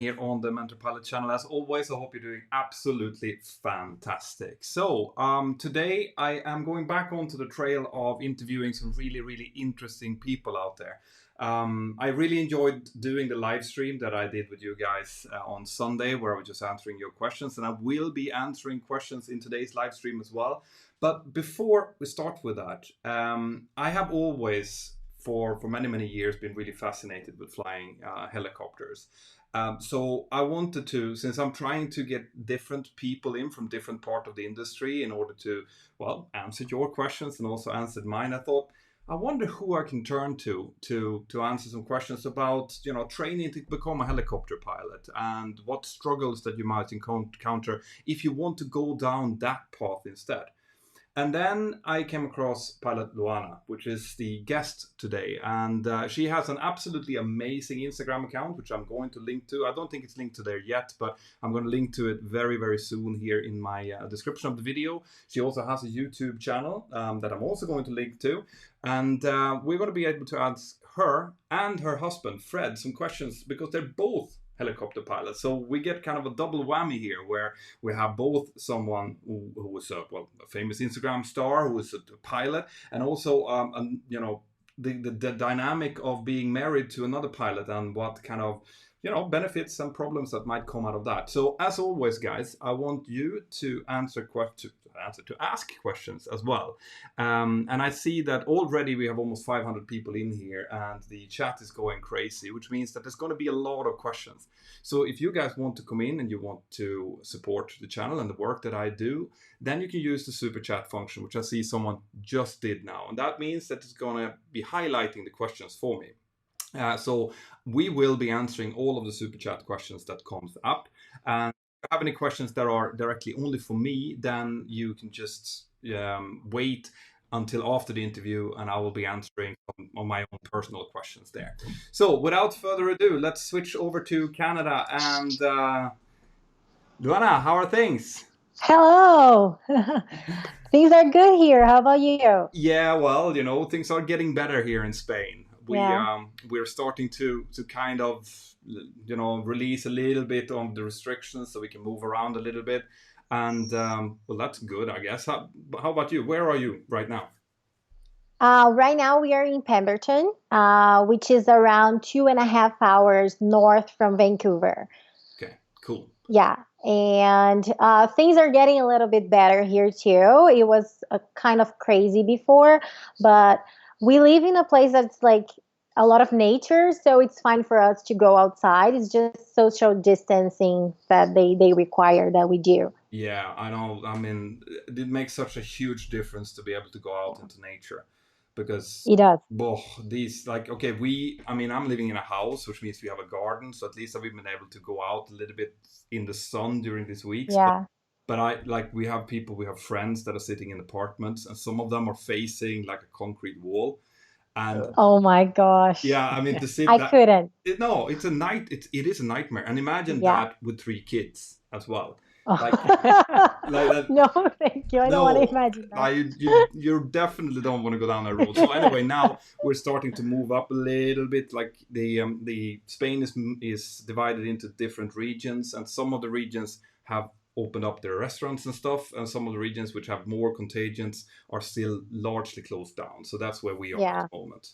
here on the Mentor Pilot channel. As always, I hope you're doing absolutely fantastic. So today I am going back onto the trail of interviewing some really interesting people out there. I really enjoyed doing the live stream that I did with you guys on Sunday, where I was just answering your questions, and I will be answering questions in today's live stream as well. But before we start with that, I have always, for many years, been really fascinated with flying helicopters. So I wanted to, since I'm trying to get different people in from different part of the industry in order to, well, answer your questions and also answer mine, I thought, I wonder who I can turn to answer some questions about, training to become a helicopter pilot and what struggles that you might encounter if you want to go down that path instead. And then I came across Pilot Luana, which is the guest today. And she has an absolutely amazing Instagram account, which I'm going to link to. I don't think it's linked to there yet, but I'm going to link to it very soon here in my description of the video. She also has a YouTube channel that I'm also going to link to. And we're going to be able to ask her and her husband, Fred, some questions because they're both helicopter pilots. So we get kind of a double whammy here where we have both someone who is a famous Instagram star, who is a pilot, and also the dynamic of being married to another pilot and what kind of benefits and problems that might come out of that. So as always, guys, I want you to ask questions as well. And I see that already we have almost 500 people in here and the chat is going crazy, which means that there's going to be a lot of questions. So if you guys want to come in and you want to support the channel and the work that I do, then you can use the super chat function, which I see someone just did now. And that means that it's going to be highlighting the questions for me. So we will be answering all of the super chat questions that comes up. And if you have any questions that are directly only for me, then you can just wait until after the interview and I will be answering on my own personal questions there. So without further ado, let's switch over to Canada. And Luana, how are things? Hello. Things are good here. How about you? Yeah, well, things are getting better here in Spain. We're starting to kind of release a little bit on the restrictions so we can move around a little bit, and well, that's good, I guess. How about you? Where are you right now? Right now we are in Pemberton, which is around 2.5 hours north from Vancouver. Okay, cool. Yeah, and things are getting a little bit better here too. It was kind of crazy before, but we live in a place that's like a lot of nature, so it's fine for us to go outside. It's just social distancing that they require that we do. Yeah, I know. I mean, it makes such a huge difference to be able to go out into nature because It does. these, like, okay, I'm living in a house, which means we have a garden, so at least I've been able to go out a little bit in the sun during these weeks. Yeah. But we have friends that are sitting in apartments, and some of them are facing like a concrete wall. And Oh my gosh. yeah, I mean, to sit I that, couldn't. no, it is a nightmare. And imagine Yeah. that with 3 kids as well. Oh. Like that. No, thank you. I don't want to imagine that. You definitely don't want to go down that road. So anyway, now we're starting to move up a little bit. Like the Spain is divided into different regions, and some of the regions have opened up their restaurants and stuff, and some of the regions which have more contagions are still largely closed down. So that's where we are at the moment.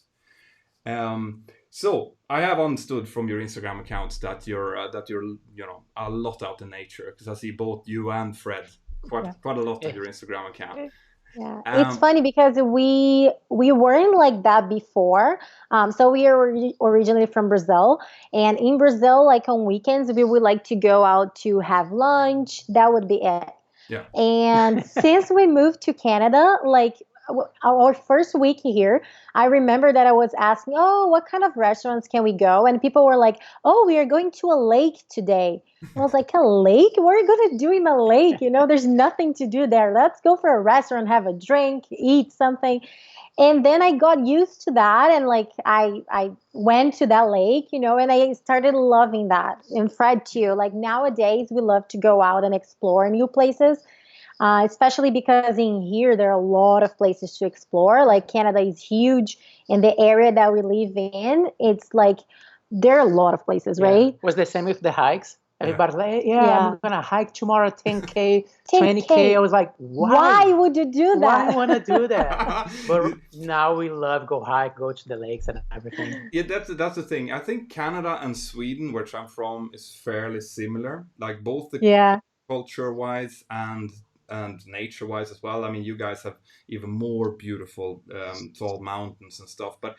So I have understood from your Instagram accounts that you're a lot out in nature, because I see both you and Fred quite a lot of your Instagram account. Yeah, it's funny because we weren't like that before. So we are originally from Brazil, and in Brazil, like on weekends, we would like to go out to have lunch. That would be it. Yeah. And since we moved to Canada, like our first week here, I remember that I was asking, "Oh, what kind of restaurants can we go?" And people were like, "Oh, we are going to a lake today." And I was like, "A lake? What are you going to do in a lake? There's nothing to do there. Let's go for a restaurant, have a drink, eat something." And then I got used to that, and like I went to that lake, and I started loving that. And Fred too. Like nowadays, we love to go out and explore new places. Especially because in here there are a lot of places to explore. Like Canada is huge, and the area that we live in, it's like there are a lot of places, Yeah. right? Was the same with the hikes. Everybody's like, yeah, Yeah. I'm gonna hike tomorrow 10K, 10K. 20K. I was like, Why would you do Why that? you wanna do that? But now we love go hike, go to the lakes and everything. Yeah, that's the thing. I think Canada and Sweden, which I'm from, is fairly similar. Like both the Yeah. culture wise and nature wise as well. I mean, you guys have even more beautiful tall mountains and stuff, but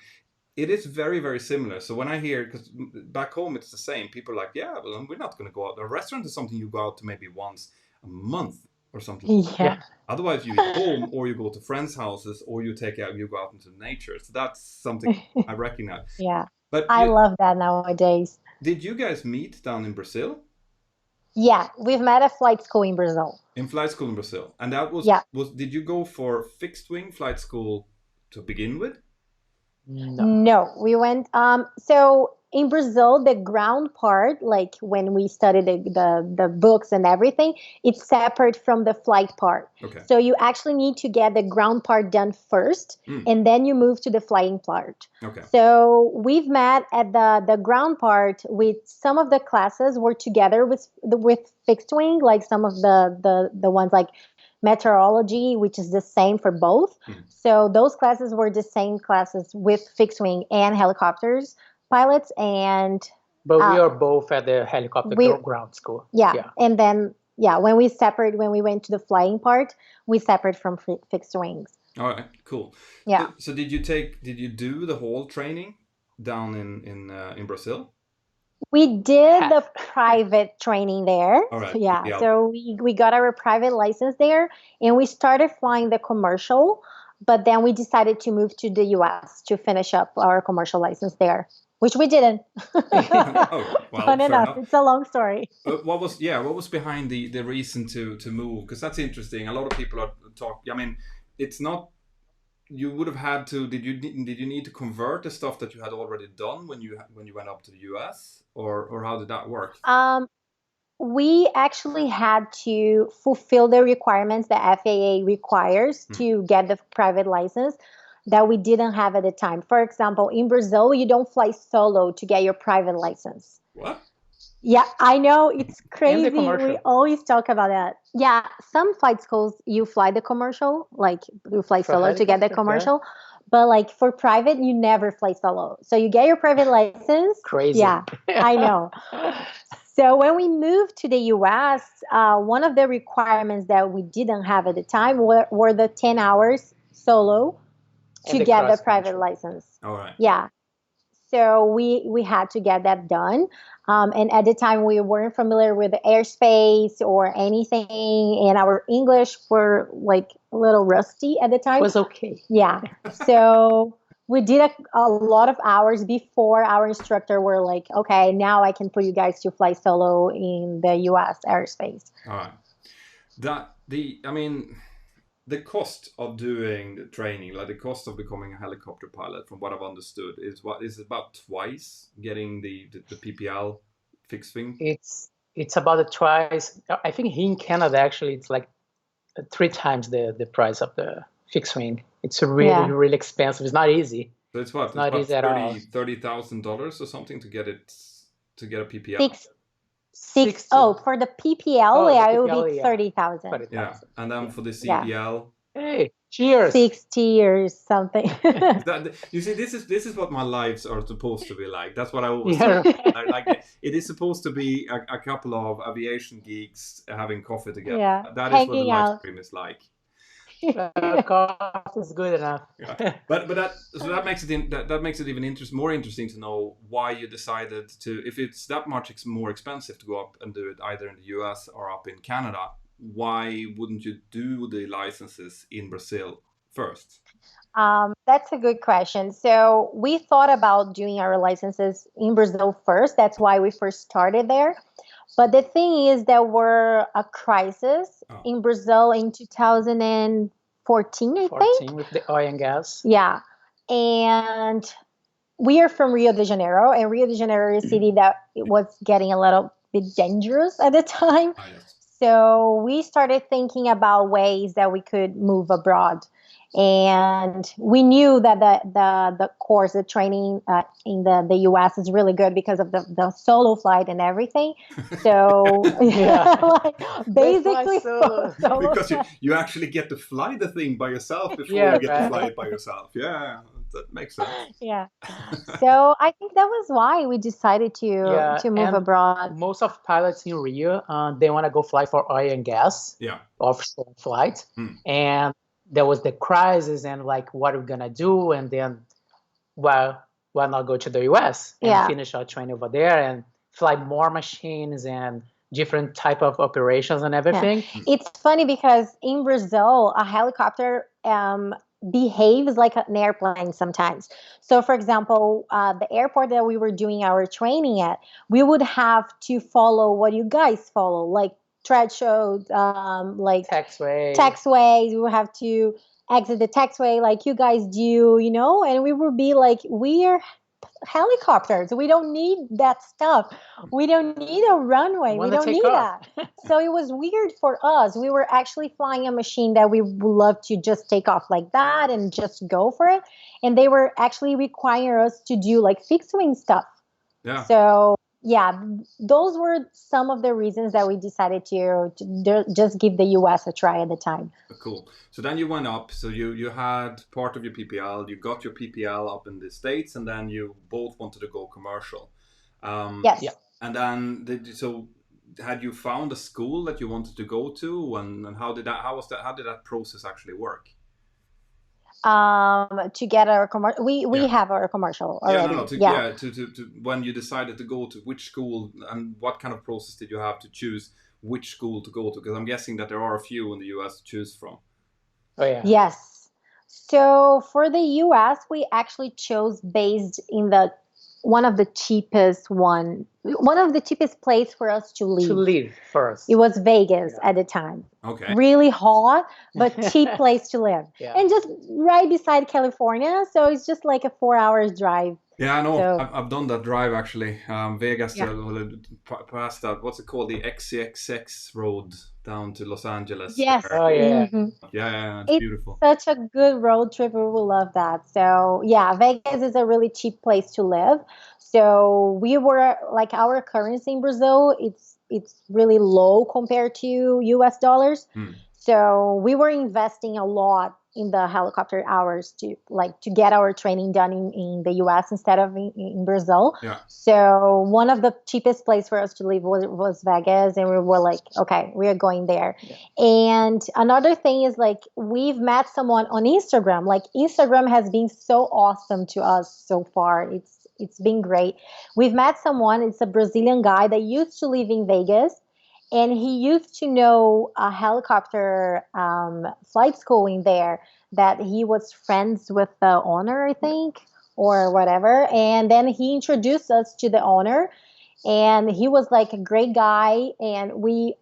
it is very, very similar. So when I hear, because back home it's the same, people are like, yeah, well, we're not going to go out. A restaurant is something you go out to maybe once a month or something. Yeah. Otherwise, you eat home, or you go to friends' houses, or you go out into nature. So that's something I recognize. Yeah. But I love that nowadays. did you guys meet down in Brazil? Yeah, we've met at flight school in Brazil. In flight school in Brazil, and that was Yeah. Did you go for fixed wing flight school to begin with? No, we went. So in Brazil, the ground part, like when we studied the books and everything, it's separate from the flight part. Okay. So you actually need to get the ground part done first, and then you move to the flying part. Okay. So we've met at the ground part with some of the classes were together with fixed wing, like some of the ones like meteorology, which is the same for both. So those classes were the same classes with fixed wing and helicopters pilots. But we are both at the helicopter ground school. Yeah. And then, when we went to the flying part, we separate from fixed wings. All right, cool. Yeah. So did you do the whole training down in Brazil? We did the private training there. All right. Yeah. So we got our private license there, and we started flying the commercial, but then we decided to move to the US to finish up our commercial license there, which we didn't. Fun enough. It's a long story. What was behind the reason to move? Because that's interesting. A lot of people are talking. I mean, it's not. You would have had to. Did you need to convert the stuff that you had already done when you went up to the US, or how did that work? We actually had to fulfill the requirements that FAA requires to get the private license that we didn't have at the time. For example, in Brazil, you don't fly solo to get your private license. What? Yeah, I know, it's crazy. We always talk about that. Yeah, some flight schools you fly the commercial, like you fly solo to get the commercial. Yeah. But like for private, you never fly solo. So you get your private license. Crazy. Yeah, I know. So when we moved to the US, one of the requirements that we didn't have at the time were the 10 hours solo to get the private license. All right. Yeah. So we had to get that done. And at the time, we weren't familiar with the airspace or anything. And our English were like a little rusty at the time. It was okay. Yeah. So we did a lot of hours before our instructor were like, okay, now I can put you guys to fly solo in the US airspace. All right. The cost of doing the training, like the cost of becoming a helicopter pilot, from what I've understood, is about twice getting the PPL fixed wing. It's about twice. I think here in Canada, actually, it's like 3 times the price of the fixed wing. It's really expensive. It's not easy. So it's what? It's not easy at all. $30,000 or something to get a PPL. For the PPL, it would be 30,000. Yeah, and then for the CPL. Hey, cheers. 60 or something. You see, this is what my lives are supposed to be like. That's what I always say. Like it is supposed to be a couple of aviation geeks having coffee together. Yeah. That is what the live stream is like. Coffee is good enough. Yeah. But that makes it even more interesting to know why you decided to, if it's that much more expensive to go up and do it either in the US or up in Canada, why wouldn't you do the licenses in Brazil first? That's a good question. So we thought about doing our licenses in Brazil first. That's why we first started there. But the thing is, there were a crisis in Brazil in 2014, I think. With the oil and gas. Yeah. And we are from Rio de Janeiro, and Rio de Janeiro is a city that was getting a little bit dangerous at the time. Oh, yes. So we started thinking about ways that we could move abroad. And we knew that the course, the training in the US is really good because of the solo flight and everything. So like basically solo. Because you actually get to fly the thing by yourself before you get to fly it by yourself. Yeah, that makes sense. Yeah. So I think that was why we decided to move abroad. Most of pilots in Rio, they want to go fly for oil and gas, offshore flights. And there was the crisis and like, what are we gonna do? And then, well, why not go to the US and finish our training over there and fly more machines and different type of operations and everything. It's funny because in Brazil, a helicopter behaves like an airplane sometimes. So, for example, the airport that we were doing our training at, we would have to follow what you guys follow, like threshold, like taxways. We would have to exit the taxway like you guys do, you know, and we would be like, we're helicopters. We don't need that stuff. We don't need a runway. We don't need that. So it was weird for us. We were actually flying a machine that we would love to just take off like that and just go for it. And they were actually requiring us to do like fixed wing stuff. Yeah. So yeah, those were some of the reasons that we decided to just give the US a try at the time. Cool. So then you went up. So you had part of your PPL. You got your PPL up in the States, and then you both wanted to go commercial. Yes. Yeah. And then had you found a school that you wanted to go to, and how did that process actually work? To get our commercial, we have our commercial already. To when you decided to go to which school, and what kind of process did you have to choose which school to go to? Because I'm guessing that there are a few in the US to choose from. Oh yeah. Yes. So for the US, we actually chose based in one of the cheapest place for us to live. To live first. It was Vegas at the time. Okay. Really hot, but cheap place to live. And just right beside California. So it's just like a 4 hours drive. Yeah, I know. So, I've done that drive actually. Vegas, past that. What's it called? The XCXX road down to Los Angeles. Yes. Oh yeah. Mm-hmm. Yeah, it's beautiful. Such a good road trip. We will love that. So yeah, Vegas is a really cheap place to live. So we were like, our currency in Brazil, it's really low compared to US dollars. So we were investing a lot in the helicopter hours to get our training done in the US instead of in Brazil. Yeah. So one of the cheapest places for us to live was Vegas, and we were like, okay, we are going there. Yeah. And another thing is like, we've met someone on Instagram. Like, Instagram has been so awesome to us so far. It's been great. We've met someone, it's a Brazilian guy that used to live in Vegas. And he used to know a helicopter flight school in there that he was friends with the owner, I think, or whatever. And then he introduced us to the owner, and he was like a great guy. And we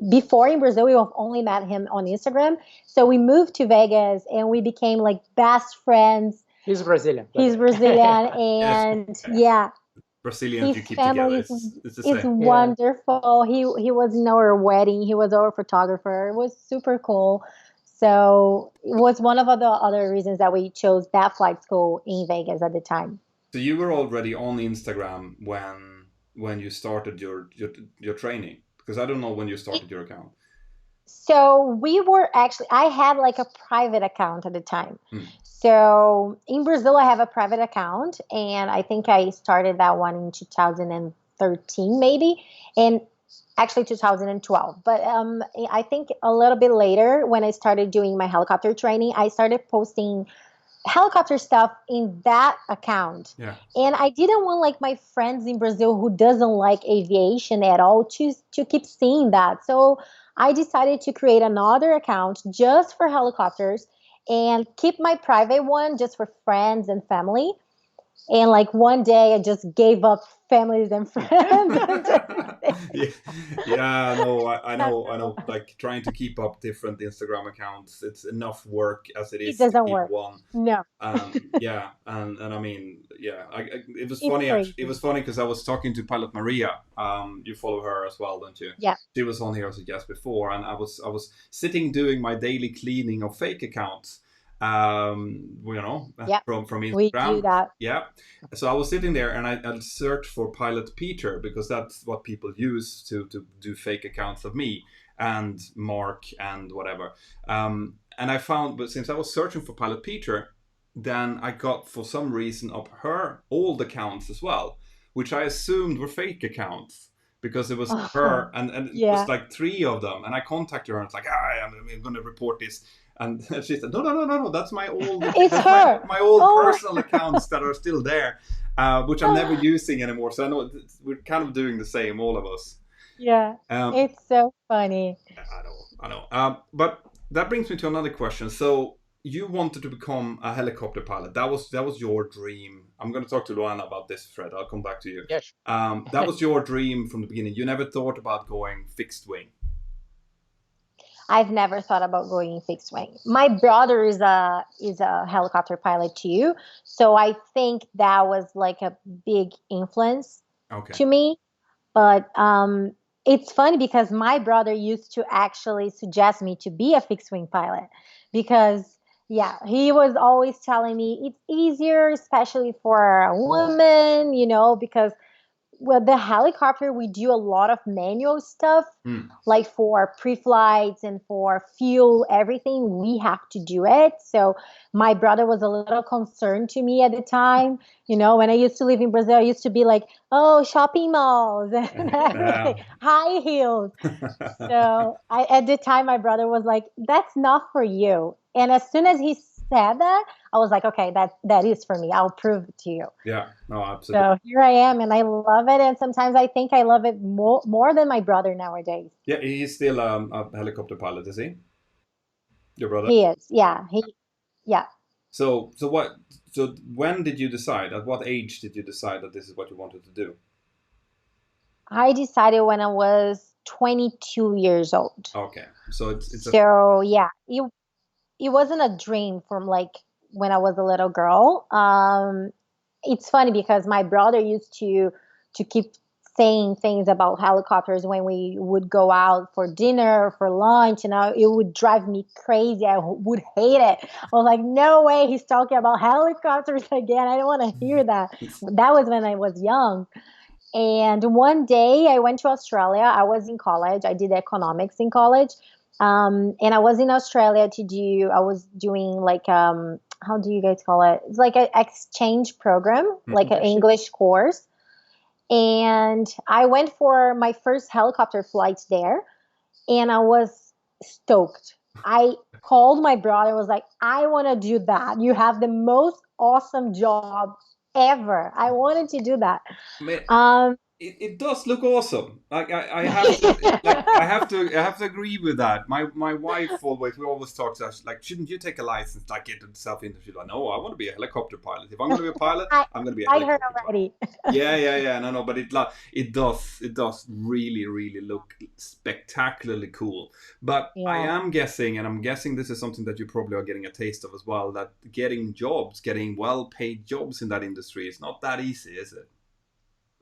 before in Brazil, we have only met him on Instagram. So we moved to Vegas, and we became like best friends. He's Brazilian. And yeah. Brazilians, you keep together. It's the same. It's wonderful. He was in our wedding. He was our photographer. It was super cool. So it was one of the other reasons that we chose that flight school in Vegas at the time. So you were already on Instagram when you started your training? Because I don't know when you started your account. So I had like a private account at the time. So in Brazil, I have a private account, and I think I started that one in 2013 maybe, and actually 2012. But I think a little bit later, when I started doing my helicopter training, I started posting helicopter stuff in that account. Yeah. And I didn't want like my friends in Brazil who doesn't like aviation at all to keep seeing that. So I decided to create another account just for helicopters and keep my private one just for friends and family. And like one day I just gave up families and friends. I know. Like trying to keep up different Instagram accounts, it's enough work as it is. It doesn't to keep work. One. No. And I mean, it was funny. It was funny because I was talking to Pilot Maria. You follow her as well, don't you? Yeah. She was on here as a guest before, and I was sitting doing my daily cleaning of fake accounts. Yeah, from we do Instagram. that. Yeah. So I was sitting there and I searched for Pilot Peter because that's what people use to do fake accounts of me and Mark and whatever. And I found, but since I was searching for Pilot Peter, then I got for some reason of her old accounts as well, which I assumed were fake accounts because it was her and it was Yeah. like 3 of them. And I contacted her and it's like, I'm going to report this. And she said, no, that's my old, It's her. my old personal accounts that are still there, which I'm never using anymore. So I know we're kind of doing the same, all of us. Yeah, it's so funny. I know. But that brings me to another question. So you wanted to become a helicopter pilot. That was your dream. I'm going to talk to Luana about this, Fred. I'll come back to you. Yes. That was your dream from the beginning. You never thought about going fixed wing. I've never thought about going fixed wing. My brother is a helicopter pilot too, so I think that was like a big influence to me. But it's funny because my brother used to actually suggest me to be a fixed wing pilot because yeah, he was always telling me it's easier, especially for a woman, because with the helicopter, we do a lot of manual stuff, like for pre-flights and for fuel, everything. We have to do it. So my brother was a little concerned to me at the time. When I used to live in Brazil, I used to be like, oh, shopping malls and everything, high heels. So at the time, my brother was like, that's not for you. And as soon as he said that, I was like, okay, that is for me. I'll prove it to you. Yeah, no, absolutely. So here I am, and I love it. And sometimes I think I love it more than my brother nowadays. Yeah, he's still a helicopter pilot, is he? Your brother? He is. Yeah. Yeah. So what? So when did you decide? At what age did you decide that this is what you wanted to do? I decided when I was 22 years old. Okay, so it's yeah, it wasn't a dream from like when I was a little girl. It's funny because my brother used to keep saying things about helicopters when we would go out for dinner or for lunch, and it would drive me crazy. I would hate it. I was like, no way, he's talking about helicopters again. I don't want to hear that. That was when I was young. And one day I went to Australia. I was in college. I did economics in college. And I was in Australia I was doing like, how do you guys call it? It's like an exchange program, like an English course. And I went for my first helicopter flight there, and I was stoked. I called my brother, was like, I want to do that. You have the most awesome job ever. I wanted to do that. It does look awesome. Like I have to, I have to agree with that. My wife we always talk to us like, shouldn't you take a license, like get yourself into? She's like, no, I want to be a helicopter pilot. If I'm going to be a pilot, I'm going to be a helicopter I heard already. Yeah. No, but it does really look spectacularly cool. But yeah. I am guessing, and I'm guessing this is something that you probably are getting a taste of as well, that getting well-paid jobs in that industry is not that easy, is it?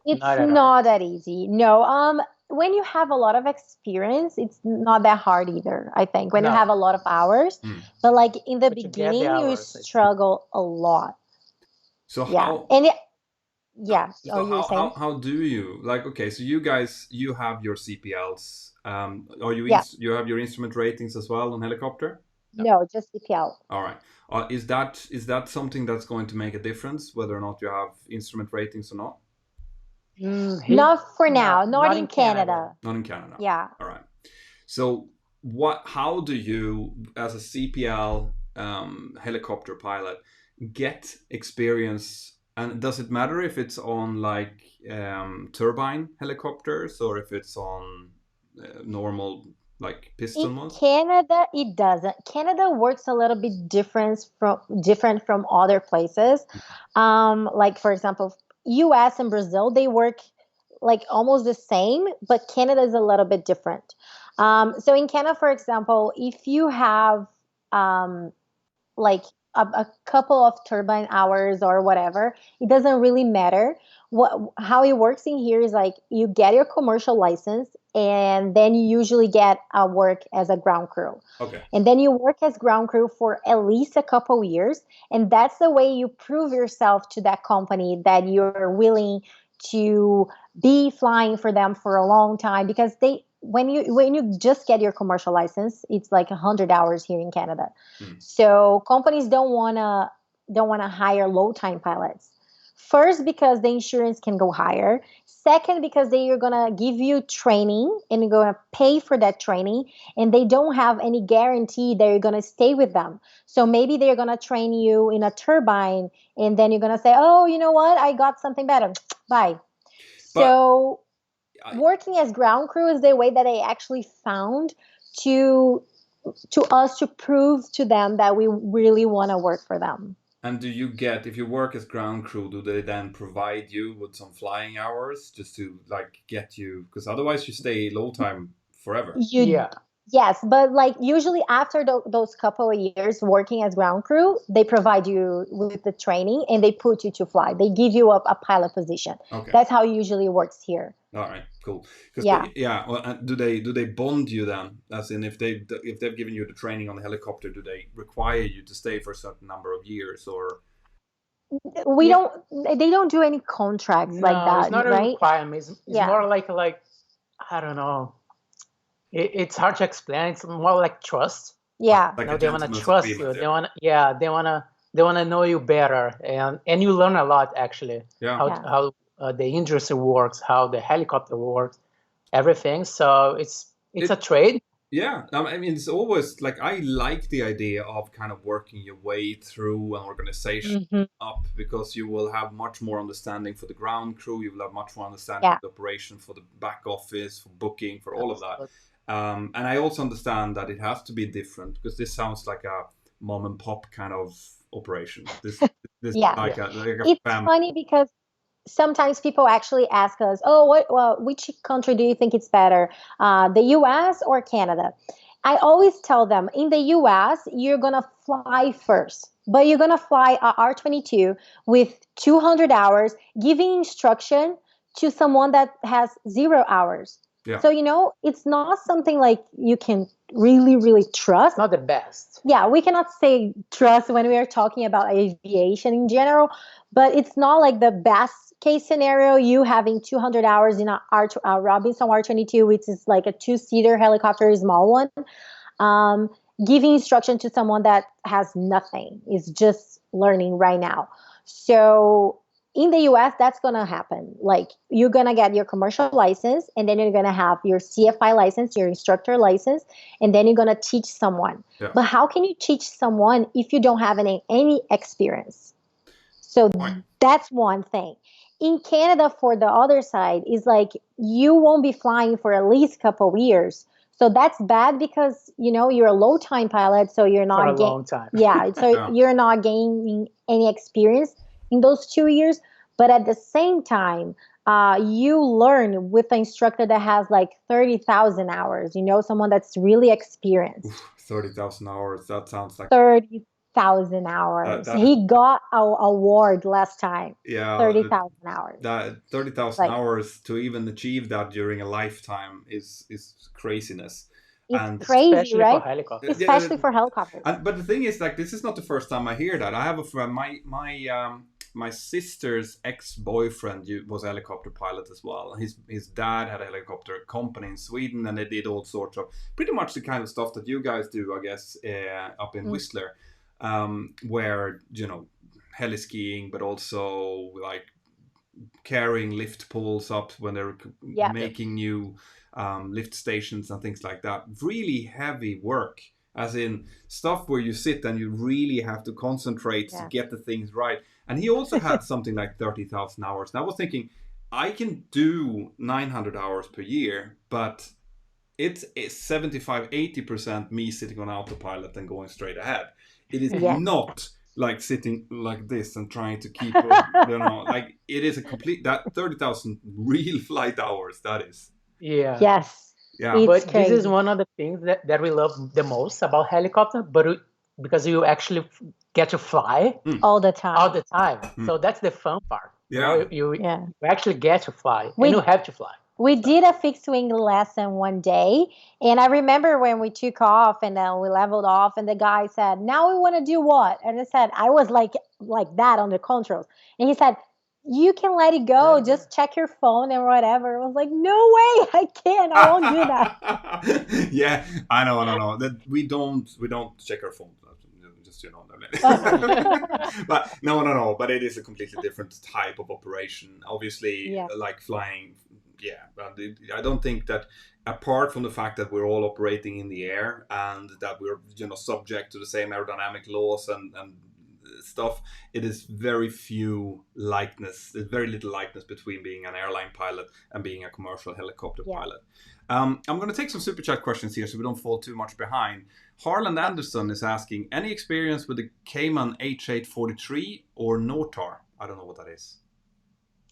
It's not that easy. No. When you have a lot of experience, it's not that hard either, I think, when you have a lot of hours. But like in the beginning, you struggle a lot. So how... So how do you, like, okay, so you guys, you have your CPLs. Are you you have your instrument ratings as well on helicopter? No, just CPL. All right. Is that something that's going to make a difference, whether or not you have instrument ratings or not? Not for now. Not in Canada. Not in Canada. Yeah. All right. So how do you, as a CPL helicopter pilot, get experience? And does it matter if it's on like turbine helicopters or if it's on normal like piston ones? In Canada, it doesn't. Canada works a little bit different from other places. Like for example, US and Brazil, they work like almost the same, but Canada is a little bit different. So in Canada, for example, if you have like a couple of turbine hours or whatever. It doesn't really matter. How it works in here is like you get your commercial license, and then you usually get a work as a ground crew. Okay. And then you work as ground crew for at least a couple years, and that's the way you prove yourself to that company that you're willing to be flying for them for a long time, because when you just get your commercial license, it's like 100 hours here in Canada. So companies don't wanna hire low time pilots. First, because the insurance can go higher. Second, because they are gonna give you training and you're gonna pay for that training, and they don't have any guarantee that you're gonna stay with them. So maybe they're gonna train you in a turbine, and then you're gonna say, "Oh, you know what? I got something better. Bye." So working as ground crew is the way that I actually found to us to prove to them that we really want to work for them. And do you get, if you work as ground crew, do they then provide you with some flying hours just to like get you, because otherwise you stay low time forever? Yes, but like usually after those couple of years working as ground crew, they provide you with the training and they put you to fly. They give you a pilot position. Okay. That's how it usually works here. All right, cool. Yeah. Well, do they bond you then? As in, if they've given you the training on the helicopter, do they require you to stay for a certain number of years, or? They don't do any contracts like that. It's not right? a requirement. It's more like I don't know. It's hard to explain. It's more like trust. Yeah. Like they want to trust you. They want to know you better, and you learn a lot actually. How the industry works, how the helicopter works, everything. So it's a trade. Yeah, I mean, it's always like I like the idea of kind of working your way through an organization up, because you will have much more understanding for the ground crew. You will have much more understanding of the operation, for the back office, for booking, for all of that. And I also understand that it has to be different, because this sounds like a mom and pop kind of operation. This it's funny because sometimes people actually ask us, which country do you think it's better, the US or Canada? I always tell them, in the US, you're going to fly first, but you're going to fly a R-22 with 200 hours, giving instruction to someone that has 0 hours. Yeah. So, it's not something like you can really, really trust. It's not the best. Yeah, we cannot say trust when we are talking about aviation in general, but it's not like the best case scenario, you having 200 hours in a Robinson R-22, which is like a 2-seater helicopter, a small one, giving instruction to someone that has nothing, is just learning right now. So in the US, that's going to happen. Like, you're going to get your commercial license, and then you're going to have your CFI license, your instructor license, and then you're going to teach someone. Yeah. But how can you teach someone if you don't have any experience? So that's one thing. In Canada, for the other side, is like you won't be flying for at least a couple of years. So that's bad, because you're a low time pilot, so you're not for a long time. Yeah, so you're not gaining any experience in those 2 years. But at the same time, you learn with an instructor that has like 30,000 hours. Someone that's really experienced. 30,000 hours. That sounds like 30,000 hours. He got an award last time. Yeah, 30,000 hours. That 30,000 hours to even achieve that during a lifetime is craziness. It's crazy, especially right? For helicopters. Especially for helicopters. But the thing is, like, this is not the first time I hear that. I have a friend, my sister's ex-boyfriend was a helicopter pilot as well. His dad had a helicopter company in Sweden, and they did all sorts of pretty much the kind of stuff that you guys do, I guess, up in Whistler, where heli skiing, but also like carrying lift poles up when they're making new lift stations and things like that. Really heavy work, as in stuff where you sit and you really have to concentrate to get the things right. And he also had something like 30,000 hours. And I was thinking, I can do 900 hours per year, but it's 75-80% me sitting on autopilot and going straight ahead. It is not like sitting like this and trying to keep, like it is a complete, that 30,000 real flight hours, that is. Yeah. Yes. Yeah. But this is one of the things that we love the most about helicopter, but because you actually get to fly all the time. All the time. So that's the fun part. Yeah. You actually get to fly, and you have to fly. We did a fixed wing lesson one day, and I remember when we took off and then we leveled off, and the guy said, "Now we want to do what?" And I said, I was like that on the controls, and he said, "You can let it go. Just check your phone and whatever." I was like, "No way, I can't. I won't do that." Yeah, I know. That we don't check our phone. Just but no. But it is a completely different type of operation. Obviously, like flying. Yeah, I don't think that, apart from the fact that we're all operating in the air and that we're subject to the same aerodynamic laws and stuff, it is very few likeness. There's very little likeness between being an airline pilot and being a commercial helicopter pilot. I'm going to take some super chat questions here so we don't fall too much behind. Harland Anderson is asking, any experience with the Cayman H843 or Nortar? I don't know what that is.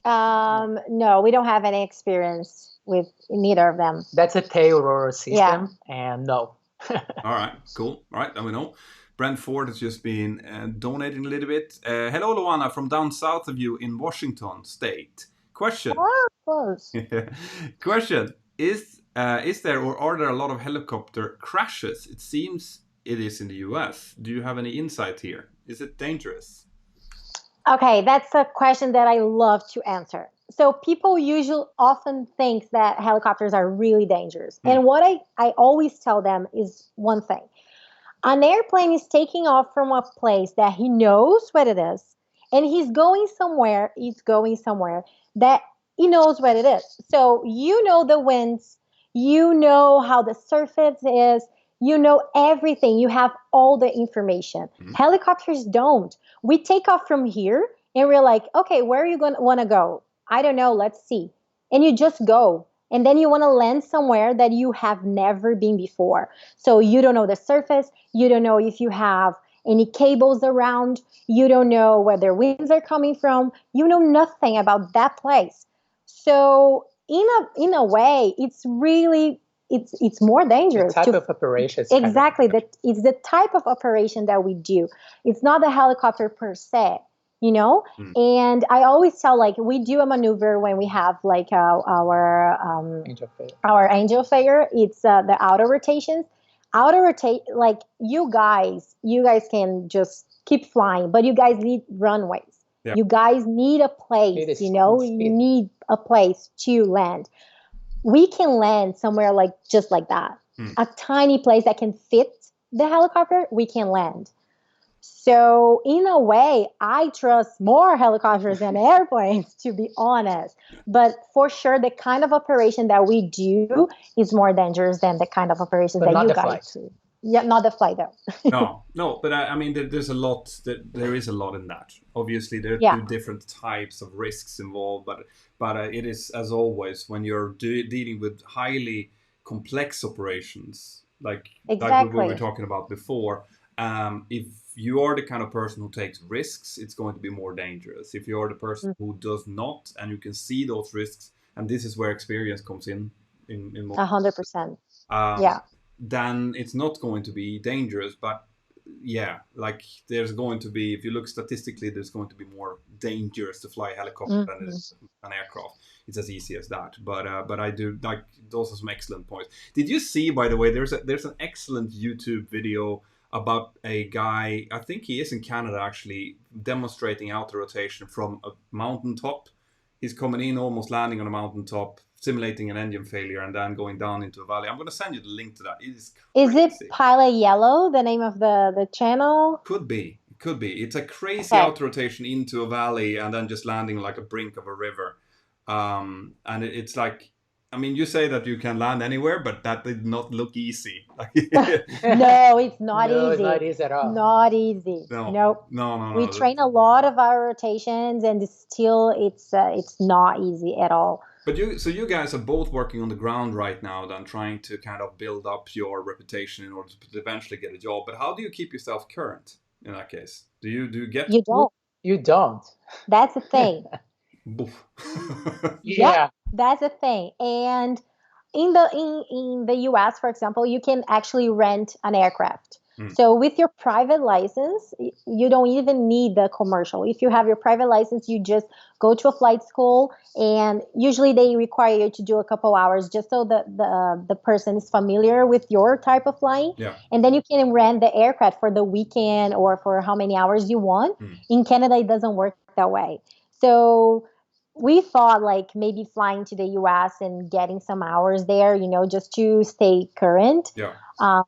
No, we don't have any experience with neither of them. That's a tail rotor system, and no. All right, cool. All right, then we know. Brent Ford has just been donating a little bit. Hello, Luana, from down south of you in Washington State. Question. Oh, close. Question. Is there or are there a lot of helicopter crashes? It seems it is in the US. Do you have any insight here? Is it dangerous? Okay, that's a question that I love to answer. So people often think that helicopters are really dangerous. And what I always tell them is one thing. An airplane is taking off from a place that he knows what it is, and he's going somewhere that he knows what it is. So you know the winds, you know how the surface is, you know everything. You have all the information. Helicopters don't. We take off from here and we're like, okay, where are you going to want to go? I don't know. Let's see. And you just go. And then you want to land somewhere that you have never been before. So you don't know the surface. You don't know if you have any cables around. You don't know where their winds are coming from. You know nothing about that place. So in a way, it's really... It's more dangerous. The type of operation. Exactly. It's the type of operation that we do. It's not the helicopter per se, And I always tell, we do a maneuver when we have our angel failure. It's the auto rotations. You guys can just keep flying, but you guys need runways. Yeah. You guys need a place. You need a place to land. We can land somewhere just like that. A tiny place that can fit the helicopter, we can land. So in a way, I trust more helicopters than airplanes, to be honest. But for sure, the kind of operation that we do is more dangerous than the kind of operations that you guys do. Yeah, not the flight though. No, but I mean, there's a lot. There is a lot in that. Obviously, there are two different types of risks involved, but it is, as always, when you're dealing with highly complex operations, like we were talking about before. If you are the kind of person who takes risks, it's going to be more dangerous. If you are the person who does not, and you can see those risks, and this is where experience comes in 100%. Then it's not going to be dangerous. But there's going to be, if you look statistically, there's going to be more dangerous to fly a helicopter than it is an aircraft. It's as easy as that. But I do those are some excellent points. Did you see, by the way, there's an excellent YouTube video about a guy, I think he is in Canada actually, demonstrating auto rotation from a mountaintop. He's coming in, almost landing on a mountaintop, simulating an engine failure, and then going down into a valley. I'm going to send you the link to that. It is crazy. Is it Pilot Yellow, the name of the channel? Could be. It's a crazy auto rotation into a valley and then just landing like a brink of a river. And it's like, I mean, you say that you can land anywhere, but that did not look easy. No, it's not easy. It's not easy at all. Not easy. No. We train a lot of our rotations, and still, it's not easy at all. But you guys are both working on the ground right now, then trying to kind of build up your reputation in order to eventually get a job. But how do you keep yourself current in that case? Do you get? You don't. You don't. That's the thing. Yeah. That's the thing. And in the US, for example, you can actually rent an aircraft. So with your private license, you don't even need the commercial. If you have your private license, you just go to a flight school, and usually they require you to do a couple hours just so that the person is familiar with your type of flying. Yeah. And then you can rent the aircraft for the weekend or for how many hours you want. In Canada, it doesn't work that way. So we thought like maybe flying to the US and getting some hours there, just to stay current. Yeah.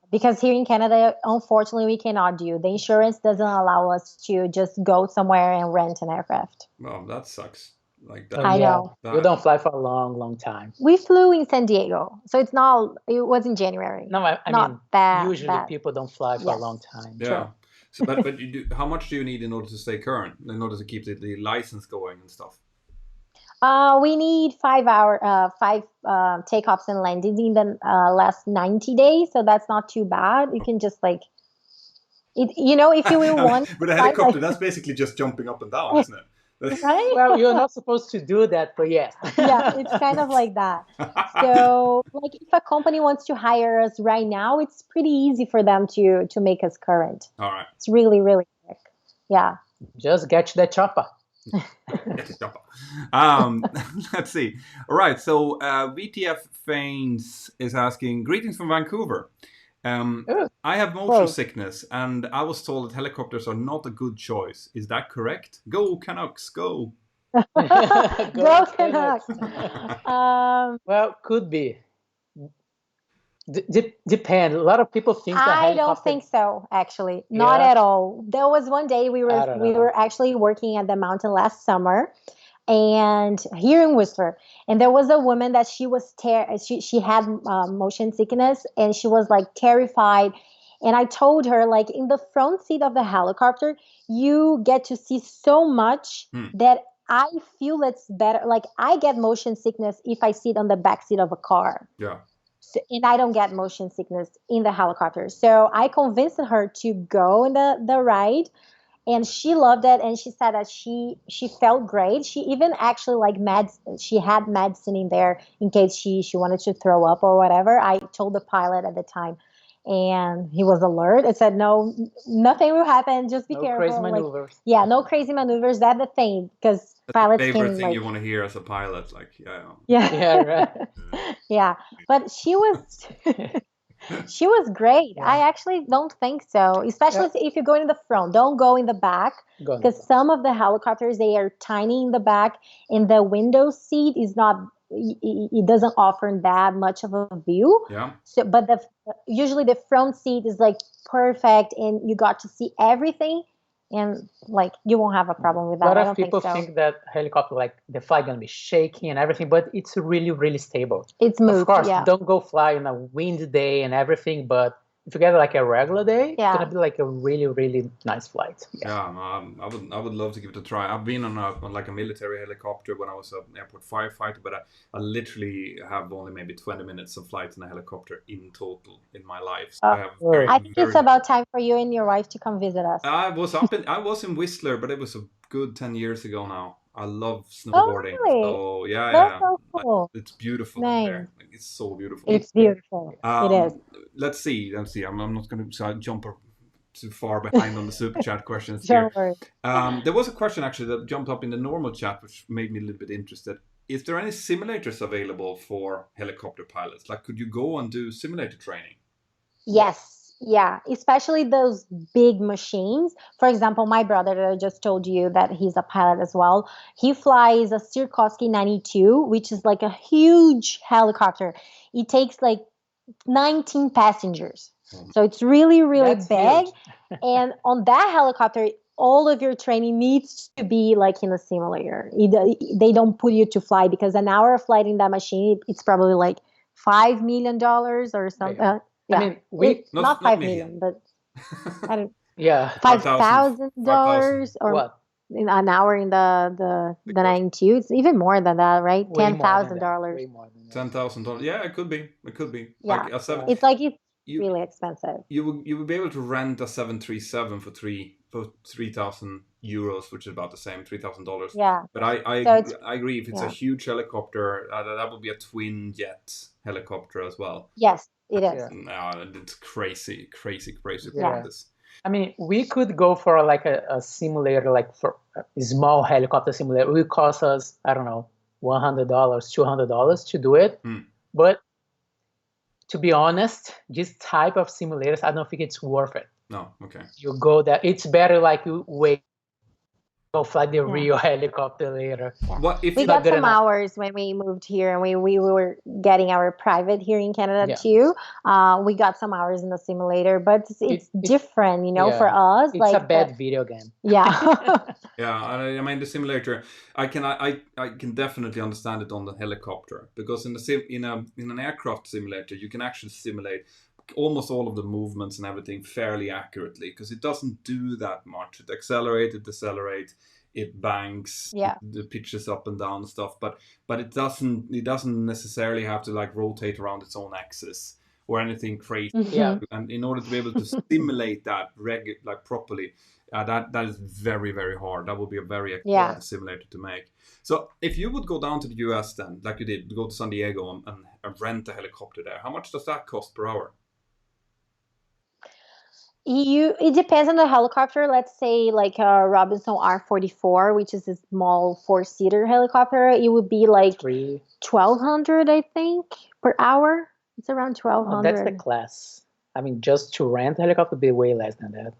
Because here in Canada, unfortunately, we cannot do. The insurance doesn't allow us to just go somewhere and rent an aircraft. Well, that sucks. Like that. I know. You don't fly for a long, long time. We flew in San Diego, so it was in January. No, I mean, usually people don't fly for a long time. Yeah. Sure. So, but you do. How much do you need in order to stay current, in order to keep the license going and stuff? We need 5 takeoffs and landings in the last 90 days, so that's not too bad. You can just like, if you will want. With a helicopter, that's basically just jumping up and down, isn't it? Right? Well, you're not supposed to do that, but yes. Yeah, it's kind of like that. So, like, if a company wants to hire us right now, it's pretty easy for them to make us current. All right. It's really, really quick. Yeah. Just get the chopper. Let's see. All right. So VTF Fanes is asking, greetings from Vancouver. I have motion sickness, and I was told that helicopters are not a good choice. Is that correct? Go Canucks, go! Go Canucks! Well, could be. Depend. A lot of people think that I don't think so, actually. Not at all. There was one day we were actually working at the mountain last summer, and here in Whistler, and there was a woman that she was she had motion sickness, and she was like terrified. And I told her, like, in the front seat of the helicopter, you get to see so much that I feel it's better. Like, I get motion sickness if I sit on the back seat of a car. Yeah. So, and I don't get motion sickness in the helicopter. So I convinced her to go in the ride, and she loved it. And she said that she felt great. She even actually she had medicine in there in case she wanted to throw up or whatever. I told the pilot at the time, and he was alert. I said, no, nothing will happen. Just be careful. No crazy maneuvers. No crazy maneuvers. That's the thing, because pilots can, favorite thing you want to hear as a pilot, like, yeah, right. Yeah, but she was great. Yeah. I actually don't think so, especially if you're going in the front. Don't go in the back, because some of the helicopters, they are tiny in the back, and the window seat is not. It doesn't offer that much of a view. Yeah. So, but usually the front seat is like perfect, and you got to see everything. And like, you won't have a problem with that. A lot of people think that helicopter, like, the flight gonna be shaky and everything, but it's really, really stable. It's smooth. Of course, don't go fly on a windy day and everything, but if you get like a regular day, it's gonna be like a really, really nice flight. I would love to give it a try. I've been on a military helicopter when I was an airport firefighter, but I literally have only maybe 20 minutes of flight in a helicopter in total in my life. So I think it's about time for you and your wife to come visit us. I was in Whistler, but it was a good 10 years ago now. I love snowboarding. Oh, really? So so cool. It's beautiful there. Like, it's so beautiful. It's beautiful. It is. Let's see. I'm not going to jump too far behind on the super chat questions Don't here. worry. There was a question actually that jumped up in the normal chat, which made me a little bit interested. Is there any simulators available for helicopter pilots? Like, could you go and do simulator training? Yes. Yeah, especially those big machines. For example, my brother that I just told you that he's a pilot as well. He flies a Sikorsky 92, which is like a huge helicopter. It takes like 19 passengers. So it's really, really big. And on that helicopter, all of your training needs to be like in a simulator. They don't put you to fly, because an hour of flight in that machine, it's probably like $5 million or something. I mean, not 5 million, but I don't. $5,000 or what? In an hour in the 92. It's even more than that, right? $10,000. $10,000. Yeah, it could be. Yeah, like it's like it's really expensive. You would be able to rent a 737 for 3,000 euros, which is about the same, $3,000. Yeah. But I agree. If it's a huge helicopter, that would be a twin jet helicopter as well. Yes, it is. Yeah. No, it's crazy Yeah. practice. I mean, we could go for like a simulator, like for a small helicopter simulator. It would cost us, I don't know, $100, $200 to do it. But to be honest, this type of simulators, I don't think it's worth it. No, okay. You go there, it's better like you wait, go fly the real helicopter later. Yeah. What if we got some hours when we moved here, and we were getting our private here in Canada too. We got some hours in the simulator, but it's different, you know, for us. It's a bad video game. Yeah. Yeah, I mean the simulator. I can definitely understand it on the helicopter, because in an aircraft simulator you can actually simulate almost all of the movements and everything fairly accurately, because it doesn't do that much. It accelerates, it decelerates, it banks, it pitches up and down and stuff, but it doesn't necessarily have to like rotate around its own axis or anything crazy. Yeah. And in order to be able to simulate that like properly, that is very, very hard. That would be a very expensive simulator to make. So if you would go down to the US then, like you did, go to San Diego and rent a helicopter there, how much does that cost per hour? It depends on the helicopter. Let's say like a Robinson R44, which is a small 4-seater helicopter. It would be like $1,200, I think, per hour. It's around $1,200. That's the class. I mean, just to rent a helicopter would be way less than that.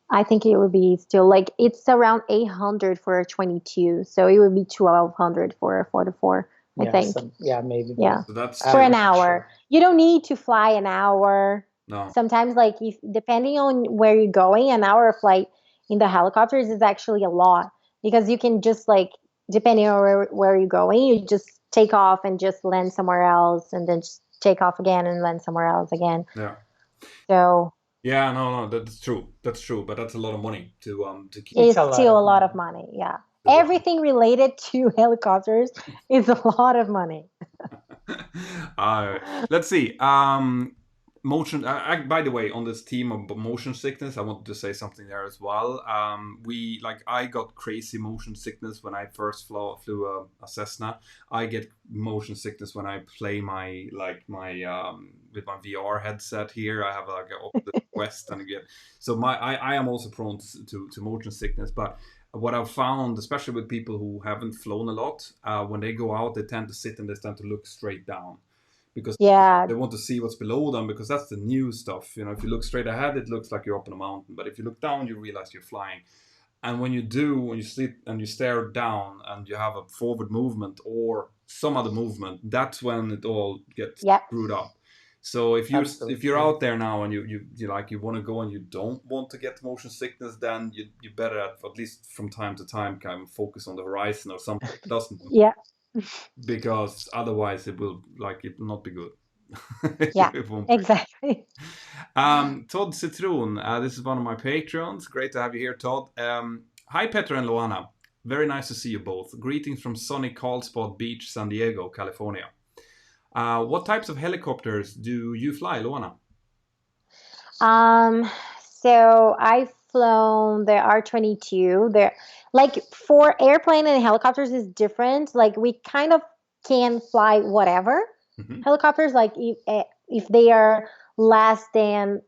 I think it would be still like it's around $800 for a 22, so it would be $1,200 for a 44. I think. Maybe. Yeah, so that's for an hour. You don't need to fly an hour. No. Sometimes, like if depending on where you're going, an hour flight in the helicopters is actually a lot, because you can just like depending on where you're going, you just take off and just land somewhere else, and then just take off again and land somewhere else again. Yeah. So. Yeah, no, that's true. That's true, but that's a lot of money to keep. It's still a lot of money. Yeah. Everything related to helicopters is a lot of money. Let's see. Motion. By the way, on this theme of motion sickness, I wanted to say something there as well. I got crazy motion sickness when I first flew a Cessna. I get motion sickness when I play my with my VR headset here. I have like a Quest and I am also prone to motion sickness. But what I've found, especially with people who haven't flown a lot, when they go out, they tend to sit and they tend to look straight down, because they want to see what's below them, because that's the new stuff. You know, if you look straight ahead, it looks like you're up on a mountain, but if you look down, you realize you're flying. And when you sit and you stare down and you have a forward movement or some other movement, that's when it all gets screwed up. So if you're out there now and you want to go and you don't want to get motion sickness, then you better at least from time to time kind of focus on the horizon or something that doesn't. Yeah. Because otherwise it will not be good. Yeah, exactly. Todd Citron, this is one of my patrons. Great to have you here, Todd. Hi, Petter and Luana. Very nice to see you both. Greetings from sunny Carlsbad Beach, San Diego, California. What types of helicopters do you fly, Luana? So I've flown the R22. There, like for airplane and helicopters is different. Like we kind of can fly whatever helicopters. Like if they are less than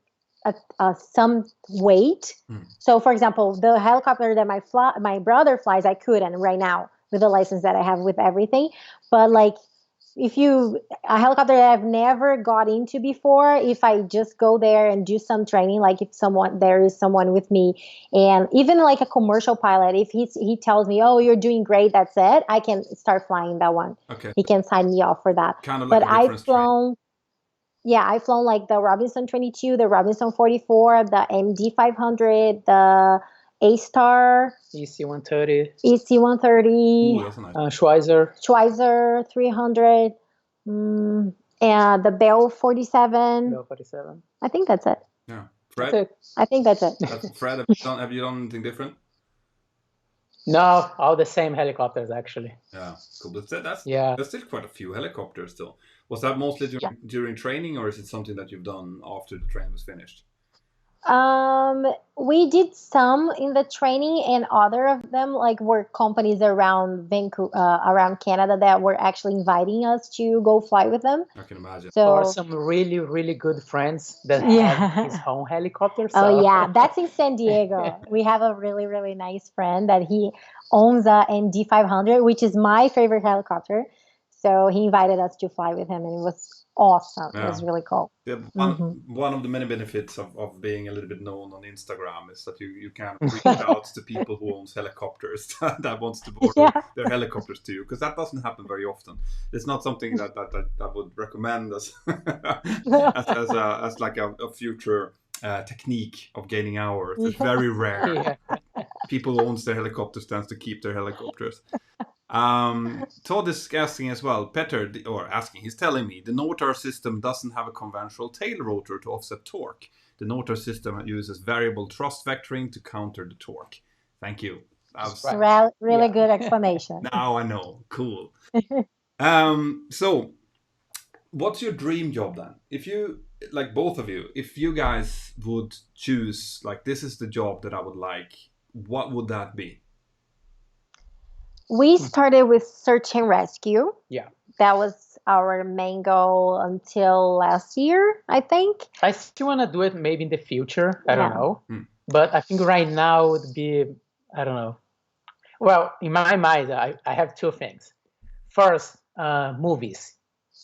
some weight. So for example, the helicopter that my brother flies, I couldn't right now with the license that I have with everything. But like a helicopter that I've never got into before, if I just go there and do some training, like if there is someone with me, and even like a commercial pilot, if he tells me, oh, you're doing great, that's it, I can start flying that one. Okay. He can sign me off for that. Kind of like I've flown like the Robinson 22, the Robinson 44, the MD 500, the A-Star, EC-130, Ooh, that's nice. Schweizer 300, and the Bell 47. I think that's it. Yeah, Fred. I think that's it. Fred, have you done anything different? No, all the same helicopters actually. Yeah, cool. But that's still quite a few helicopters still. Was that mostly during training, or is it something that you've done after the training was finished? We did some in the training, and other of them like were companies around Vancouver, around Canada that were actually inviting us to go fly with them. I can imagine. Or So some really, really good friends that have his yeah. own helicopter. Oh So yeah, that's in San Diego. We have a really really nice friend that he owns a ND 500, which is my favorite helicopter. So he invited us to fly with him, and it was awesome. It was Yeah. really cool. Hmm. One of the many benefits of being a little bit known on Instagram is that you can reach out to people who owns helicopters that wants to borrow Yeah. their helicopters to you, because that doesn't happen very often. It's not something that I would recommend as as like a future technique of gaining hours. It's very rare. yeah. People who owns their helicopters tends to keep their helicopters. Todd is asking as well, Petter, he's telling me the Notar system doesn't have a conventional tail rotor to offset torque. The Notar system uses variable thrust vectoring to counter the torque. Thank you. Really good explanation. Now I know. Cool. So what's your dream job then? If you, like both of you, if you guys would choose, like, this is the job that I would like, what would that be? We started with search and rescue. Yeah. That was our main goal until last year, I think. I still want to do it maybe in the future. I don't Yeah. know. But I think right now would be, I don't know. Well, in my mind, I have two things. First, movies.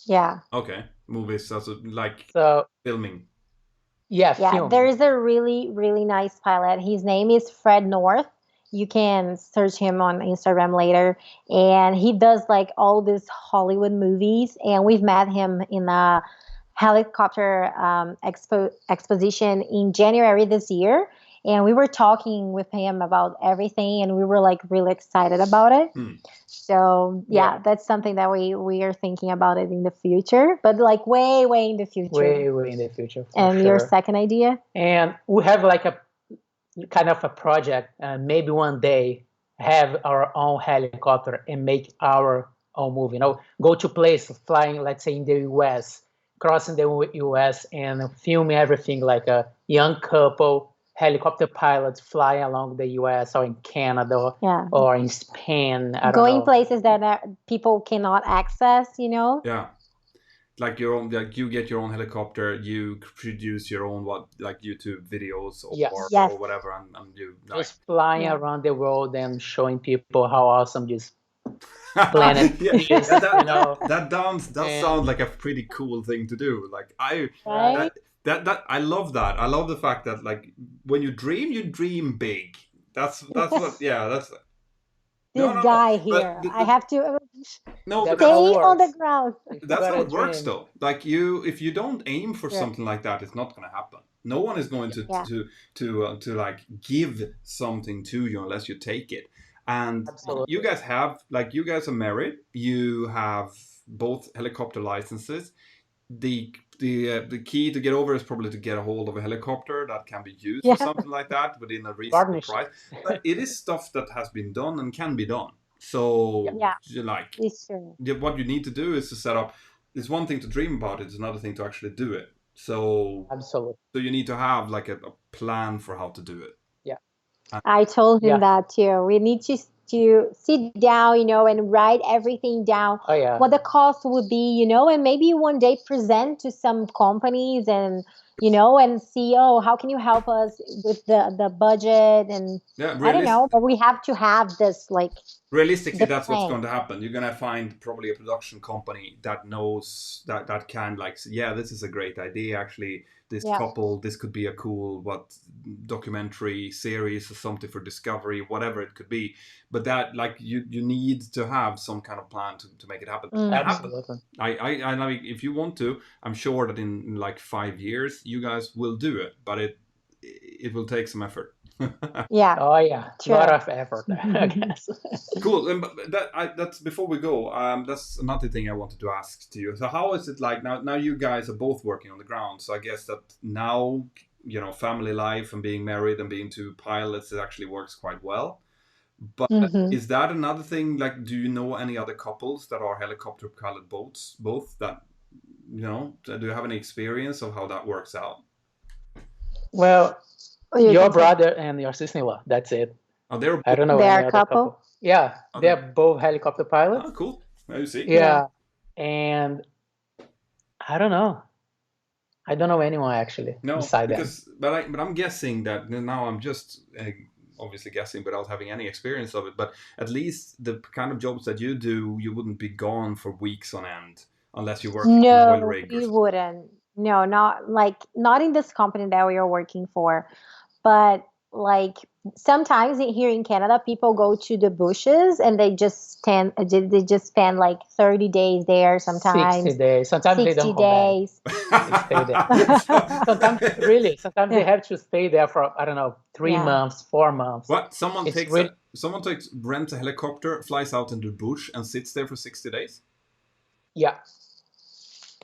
Yeah. Okay. Movies, also like So filming. yeah, Yeah, film. there is a really, really nice pilot. His name is Fred North. You can search him on Instagram later. And he does like all these Hollywood movies. And we've met him in a helicopter exposition in January this year. And we were talking with him about everything, and we were like really excited about it. So yeah, that's something that we are thinking about it in the future, but like way, way in the future. Way in the future. And your second idea? And we have like a kind of a project, maybe one day have our own helicopter and make our own movie. You know, go to places, flying, let's say in the US, crossing the US and filming everything like a young couple, helicopter pilots flying along the US or in Canada or in Spain. Going places that people cannot access, you know? Yeah. Like your own, like you get your own helicopter, you produce your own like YouTube videos or whatever, and you just flying around the world and showing people how awesome this planet is. That sounds like a pretty cool thing to do. Like I love that. I love the fact that like when you dream big. That's what that's. Guy here. I have to stay on the ground. That's how it works, though. Like if you don't aim for something like that, it's not going to happen. No one is going to like give something to you unless you take it. And you guys are married. You have both helicopter licenses. The key to get over is probably to get a hold of a helicopter that can be used for something like that within a reasonable price. But it is stuff that has been done and can be done. So what you need to do is to set up. It's one thing to dream about it; it's another thing to actually do it. So so you need to have like a plan for how to do it. Yeah, I told him that too. We need to sit down, and write everything down. What the cost would be, and maybe one day present to some companies and and see, how can you help us with the budget? And I don't know, but we have to have this like realistically, that's what's going to happen. You're going to find probably a production company that knows that can like, this is a great idea. Actually, this couple, this could be a cool documentary series or something for Discovery, whatever it could be. But that like you need to have some kind of plan to make it happen. Absolutely. I mean, if you want to, I'm sure that in like 5 years you guys will do it, but it will take some effort. Yeah. Oh yeah. A lot of effort, I guess. Cool. That's before we go. That's another thing I wanted to ask to you. So how is it like now? Now you guys are both working on the ground. So I guess that now family life and being married and being two pilots, it actually works quite well. But is that another thing? Like, do you know any other couples that are helicopter pilot both that do you have any experience of how that works out? Well, You your can say brother and your sister-in-law. That's it. Oh, they're I don't know they any are a other couple. couple. Yeah, oh, they're both helicopter pilots. oh, cool. Now you see. Yeah. Yeah, and I don't know. I don't know anyone actually No, beside them. because but I'm guessing that now I'm just obviously guessing without having any experience of it. But at least the kind of jobs that you do, you wouldn't be gone for weeks on end unless you work in an oil No, rig or we something. wouldn't. No, not in this company that we are working for. But like sometimes here in Canada, people go to the bushes and they just spend like 30 days there, 60 sometimes days. Sometimes they don't 60 come back. days. They stay there. Sometimes, So- really, sometimes they Yeah. have to stay there for, I don't know, 3 months, 4 months. What? It's really, Rents a helicopter, flies out in the bush, and sits there for 60 days. yeah,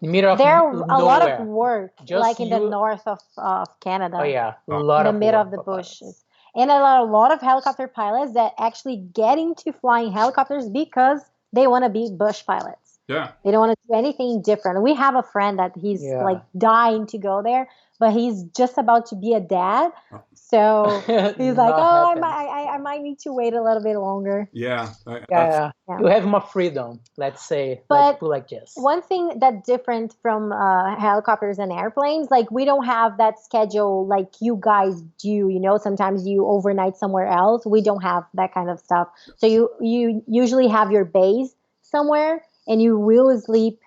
in the middle of There are a lot of nowhere. work, Just like in the you. north of Oh, Canada, yeah, a Oh, in lot the of middle work of the for bushes. pilots. And a lot of helicopter pilots that actually get into flying helicopters because they want to be bush pilots. yeah. They don't want to do anything different. We have a friend that he's like Yeah. dying to go there, but he's just about to be a dad. So he's like, Not oh, happen. I might need to wait a little bit longer. Yeah. Yeah, Yeah. you have more freedom, let's say. Let's But put like this. one thing that's different from helicopters and airplanes, like we don't have that schedule like you guys do. You know, sometimes you overnight somewhere else. We don't have that kind of stuff. So you usually have your base somewhere, and you will sleep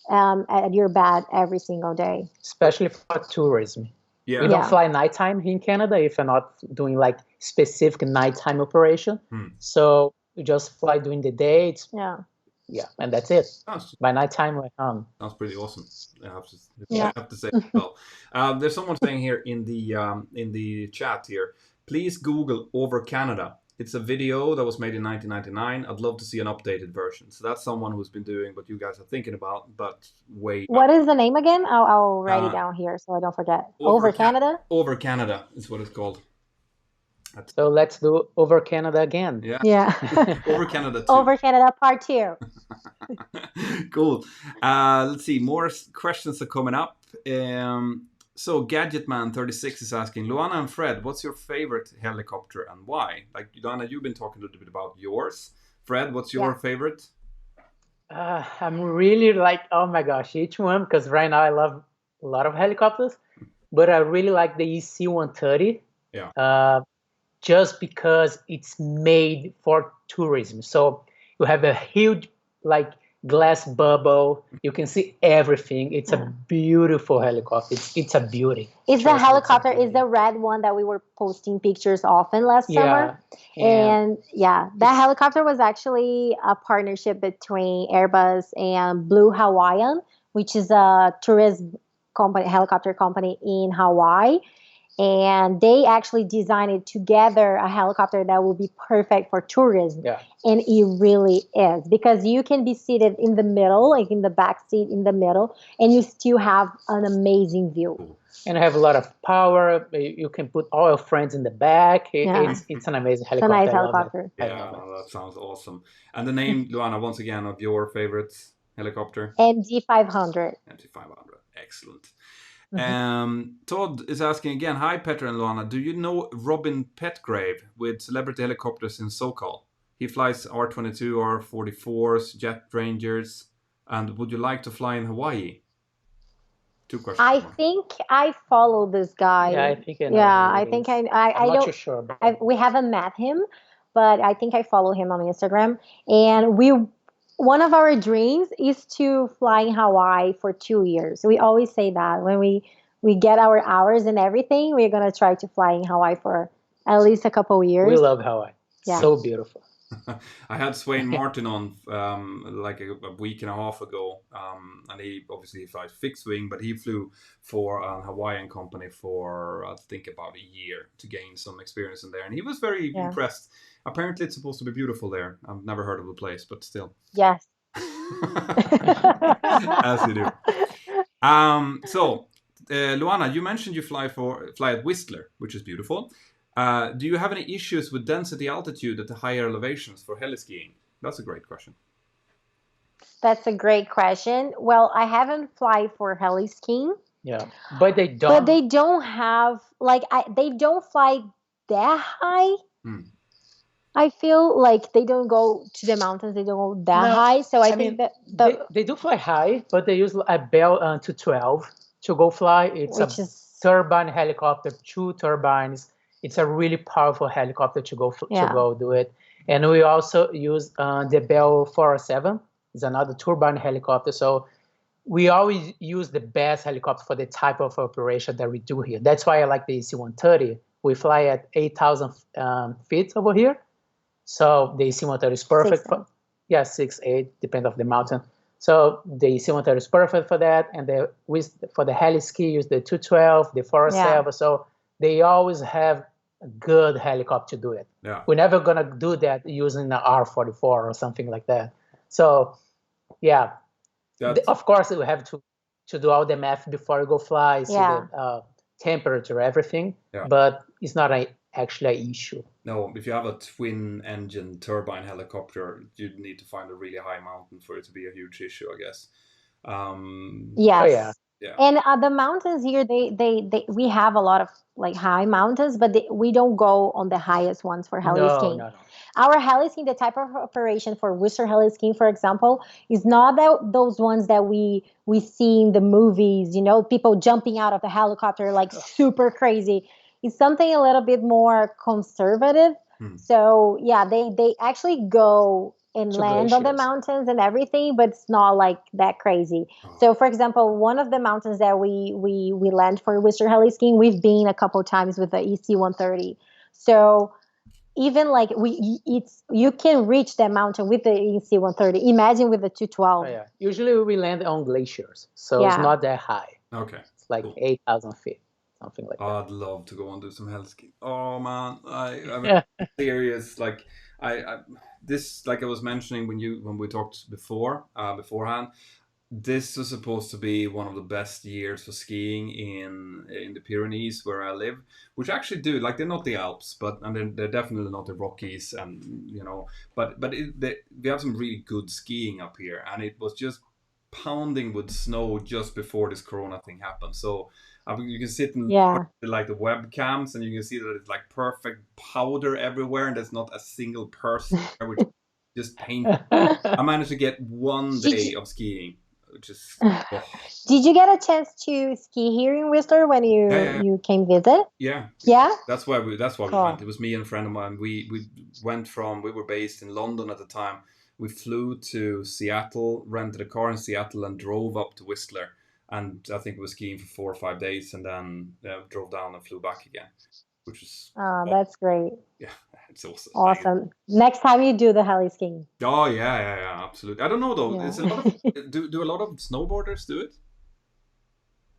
at your bed every single day. Especially for tourism. Yeah. We don't Yeah. fly nighttime in Canada if you're not doing like specific nighttime operation. So we just fly during the day. Yeah. And that's it. Sounds By nighttime we're home. pretty awesome. I have to, Yeah. I have to say as well. There's someone saying here in the chat here, please Google Over Canada. It's a video that was made in 1999. I'd love to see an updated version. So that's someone who's been doing what you guys are thinking about, but way What is the name again? I'll write it Uh, down here so I don't forget. Over Canada? Over Canada is what it's called. So let's do Over Canada again. Yeah. Yeah. Over Canada 2. Over Canada Part 2. Cool. Let's see. More questions are coming up. So Gadgetman36 is asking, Luana and Fred, what's your favorite helicopter and why? Like, Luana, you've been talking a little bit about yours. Fred, what's your favorite? I'm really like, oh my gosh, each one, because right now I love a lot of helicopters, but I really like the EC-130. Yeah. Just because it's made for tourism. So you have a huge like glass bubble. You can see everything. It's a beautiful helicopter. It's a beauty. Is the helicopter is the red one that we were posting pictures often last summer? And that helicopter was actually a partnership between Airbus and Blue Hawaiian, which is a tourism company, helicopter company in Hawaii. And they actually designed it together, a helicopter that will be perfect for tourism. Yeah. And it really is, because you can be seated in the middle, like in the back seat in the middle, and you still have an amazing view. And have a lot of power. You can put all your friends in the back. It's an amazing helicopter. It's a nice helicopter. Yeah, that sounds awesome. And the name, Luana, once again, of your favorite helicopter? MG500. MG500. Excellent. Todd is asking again, hi Petra and Luana, do you know Robin Petgrave with Celebrity Helicopters in SoCal? He flies R-22, R-44s, Jet Rangers, and would you like to fly in Hawaii? 2 questions. I think I follow this guy. Yeah, I think I know. Yeah, I think I'm don't. not too sure. We haven't met him, but I think I follow him on Instagram. And one of our dreams is to fly in Hawaii for 2 years. We always say that when we get our hours and everything, we're gonna try to fly in Hawaii for at least a couple of years. We love Hawaii. Yeah. So beautiful. I had Swain Martin on like a week and a half ago, and he obviously flies fixed wing, but he flew for a Hawaiian company for I think about a year to gain some experience in there, and he was very impressed. Apparently, it's supposed to be beautiful there. I've never heard of the place, but still. Yes. As you do. So, Luana, you mentioned you fly at Whistler, which is beautiful. Do you have any issues with density altitude at the higher elevations for heli skiing? That's a great question. That's a great question. Well, I haven't fly for heli skiing. Yeah, but they don't. But they don't have like they don't fly that high. I feel like they don't go to the mountains. They don't go that high. So I think mean, that they do fly high, but they use a Bell 212 to go fly. It's a turbine helicopter, 2 turbines. It's a really powerful helicopter to go do it. And we also use the Bell 407. It's another turbine helicopter. So we always use the best helicopter for the type of operation that we do here. That's why I like the AC-130. We fly at 8,000 feet over here. So the AC-130 is perfect for 6-8, depends on the mountain. So the AC-130 is perfect for that. And for the heli ski, use the 212, the 407. So they always have a good helicopter to do it. Yeah. We're never gonna do that using an R44 or something like that. So yeah. Of course, we have to do all the math before you go fly, see the temperature, everything. Yeah. But it's not actually an issue. No, if you have a twin-engine turbine helicopter, you'd need to find a really high mountain for it to be a huge issue, I guess. Yes. Yeah. And the mountains here, we have a lot of like high mountains, but we don't go on the highest ones for heli skiing. No. Our heli skiing, the type of operation for Whistler heli skiing, for example, is not those ones that we see in the movies. You know, people jumping out of the helicopter like super crazy. It's something a little bit more conservative. So yeah, they actually go and land on the mountains and everything, but it's not like that crazy. So for example, one of the mountains that we land for Whistler heli skiing, we've been a couple times with the EC-130. So even like you can reach that mountain with the EC-130. Imagine with the 212. Yeah. Usually we land on glaciers, so it's not that high. Okay. It's like 8,000 feet. Something like that. I'd love to go and do some heli skiing. Oh man, I'm serious. Like this, like I was mentioning when we talked beforehand, this was supposed to be one of the best years for skiing in the Pyrenees where I live, which I actually do. Like they're not the Alps, and they're definitely not the Rockies, and but we have some really good skiing up here, and it was just pounding with snow just before this Corona thing happened. So you can sit in like the webcams, and you can see that it's like perfect powder everywhere, and there's not a single person there, which is just painful. I managed to get one day of skiing, which is. Oh. Did you get a chance to ski here in Whistler when you came visit? Yeah. Yeah. That's why we went. It was me and a friend of mine. We were based in London at the time. We flew to Seattle, rented a car in Seattle, and drove up to Whistler. And I think we were skiing for 4 or 5 days, and then drove down and flew back again, which is. That's great. Yeah, it's awesome. Awesome. Next time you do the heli skiing. Oh yeah, absolutely. I don't know though. Yeah. It's a lot of, do a lot of snowboarders do it?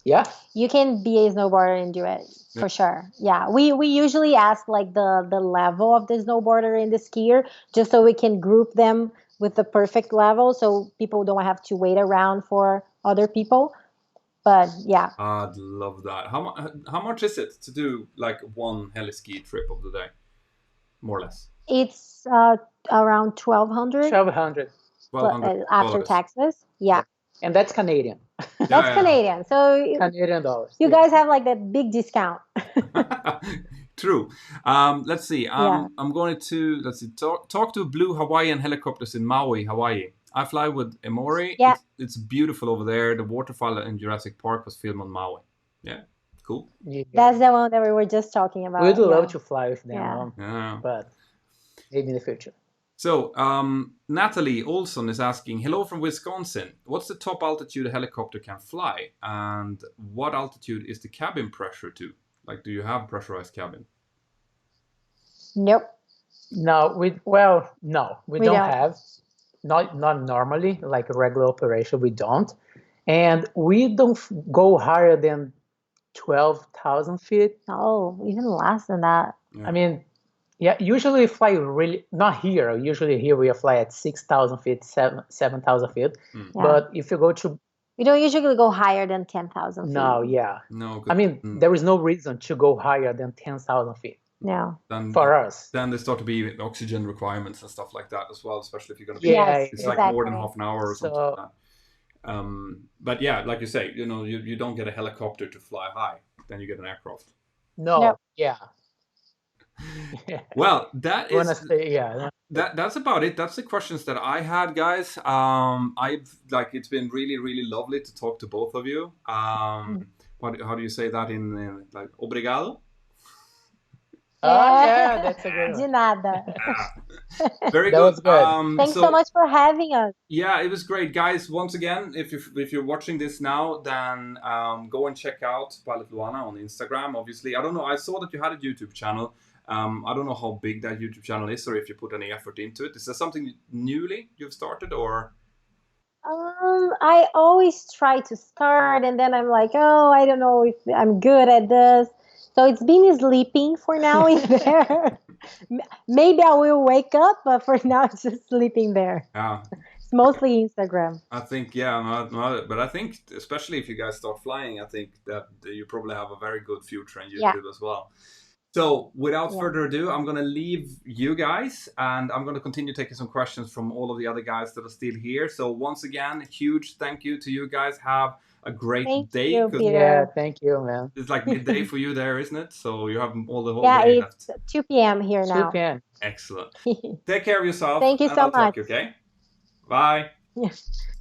Yeah. You can be a snowboarder and do it for sure. Yeah. We usually ask like the level of the snowboarder and the skier just so we can group them with the perfect level so people don't have to wait around for other people. But yeah. I'd love that. How much is it to do like one heli ski trip of the day? More or less. It's around 1,200. 1,200. After taxes. Yeah. And that's Canadian. That's Canadian. So Canadian dollars. You guys have like that big discount. True. Let's see. I'm going to talk to Blue Hawaiian helicopters in Maui, Hawaii. I fly with Emory. Yeah. It's beautiful over there. The waterfall in Jurassic Park was filmed on Maui. Yeah. Cool. Yeah. That's the one that we were just talking about. We'd love to fly with them, but maybe in the future. So, Natalie Olson is asking, hello from Wisconsin. What's the top altitude a helicopter can fly? And what altitude is the cabin pressure to? Like, do you have pressurized cabin? Nope. No, we don't have. Not normally, like a regular operation, we don't. And we don't go higher than 12,000 feet. Oh, even less than that. Yeah. I mean, usually we fly not here. Usually here we fly at 6,000 feet, 7,000 feet. Yeah. But if you go to... We don't usually go higher than 10,000 feet. No, yeah. No. I mean, there is no reason to go higher than 10,000 feet. No. For us. Then there start to be oxygen requirements and stuff like that as well, especially if you're going to be... Yes, it's like more than half an hour or something like that. But yeah, like you say, you don't get a helicopter to fly high, then you get an aircraft. No, Yep. yeah. Well, that Wanna is say, yeah. that's about it. That's the questions that I had, guys. It's been really, really lovely to talk to both of you. How do you say that in like obrigado? Oh, yeah, that's a good De one. nada. Very That good. was good. Thanks so much for having us. Yeah, it was great, guys. Once again, if you're watching this now, then go and check out Pilot Luana on Instagram. Obviously, I don't know. I saw that you had a YouTube channel. I don't know how big that YouTube channel is, or if you put any effort into it. Is there something newly you've started, or? I always try to start, and then I'm like, oh, I don't know if I'm good at this. So it's been sleeping for now in there. Maybe I will wake up, but for now it's just sleeping there. Yeah. It's mostly Instagram. I think, yeah, but I think especially if you guys start flying, I think that you probably have a very good future in YouTube as well. So without further ado, I'm going to leave you guys, and I'm going to continue taking some questions from all of the other guys that are still here. So once again, huge thank you to you guys. Have a great day. You, Peter. Yeah, thank you, man. It's like midday for you there, isn't it? So you have all the whole day left. Yeah, it's 2 p.m. here now. 2 p.m. Excellent. Take care of yourself. Thank you so I'll talk much. to you, okay? Bye.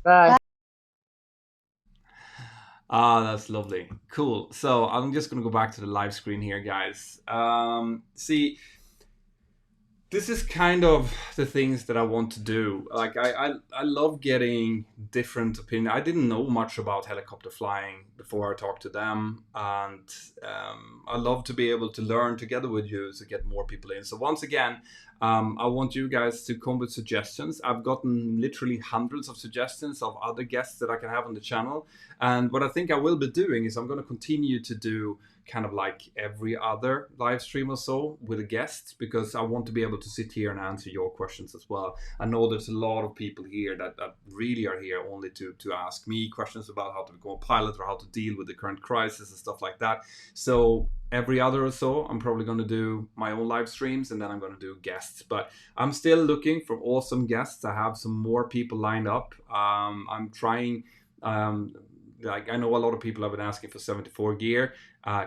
Bye. That's lovely. Cool. So I'm just going to go back to the live screen here, guys. See, this is kind of the things that I want to do. Like I love getting different opinions. I didn't know much about helicopter flying before I talked to them, and I love to be able to learn together with you to get more people in. So once again, I want you guys to come with suggestions. I've gotten literally hundreds of suggestions of other guests that I can have on the channel, and what I think I will be doing is I'm going to continue to do kind of like every other live stream or so with a guest, because I want to be able to sit here and answer your questions as well. I know there's a lot of people here that really are here only to ask me questions about how to become a pilot or how to deal with the current crisis and stuff like that. So every other or so, I'm probably going to do my own live streams, and then I'm going to do guests. But I'm still looking for awesome guests. I have some more people lined up. I'm trying... like I know a lot of people have been asking for 74 gear.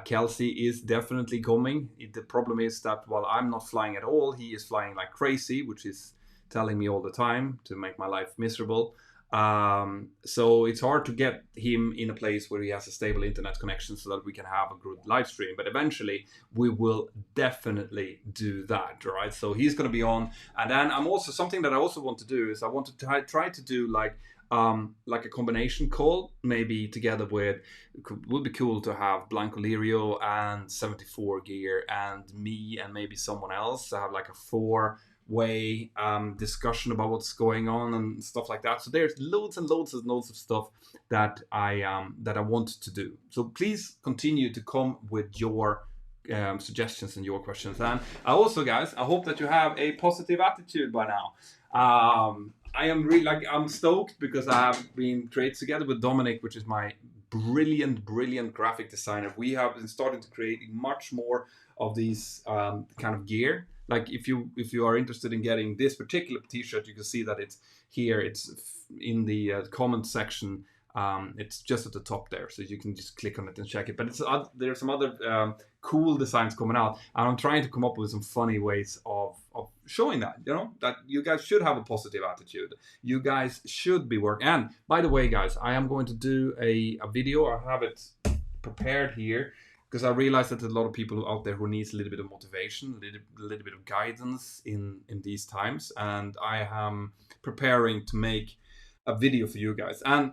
Kelsey is definitely coming. The problem is that while I'm not flying at all, he is flying like crazy, which is telling me all the time to make my life miserable. So it's hard to get him in a place where he has a stable internet connection so that we can have a good live stream. But eventually we will definitely do that, right? So he's going to be on. And then I'm also, something that I also want to do is I want to try to do like a combination call, maybe together with, would be cool to have Blanco Lirio and 74 gear and me and maybe someone else to have like a 4-way discussion about what's going on and stuff like that. So there's loads and loads of stuff that I want to do. So please continue to come with your suggestions and your questions. And also, guys, I hope that you have a positive attitude by now. I am really I'm stoked because I have been created together with Dominic, which is my brilliant graphic designer. We have been starting to create much more of these kind of gear. Like if you are interested in getting this particular t-shirt, you can see that it's here. It's in the comment section. It's just at the top there, so you can just click on it and check it. But there's some other cool designs coming out, and I'm trying to come up with some funny ways of showing that, that you guys should have a positive attitude. You guys should be working. And by the way, guys, I am going to do a video. I have it prepared here because I realize that there's a lot of people out there who needs a little bit of motivation, a little bit of guidance in these times, and I am preparing to make a video for you guys. And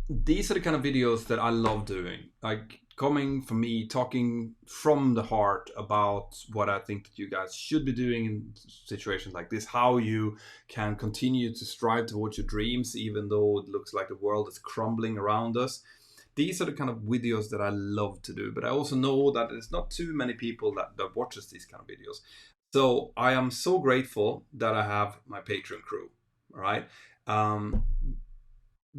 these are the kind of videos that I love doing, like coming from me, talking from the heart about what I think that you guys should be doing in situations like this, how you can continue to strive towards your dreams, even though it looks like the world is crumbling around us. These are the kind of videos that I love to do, but I also know that there's not too many people that watches these kind of videos. So I am so grateful that I have my Patreon crew, all right?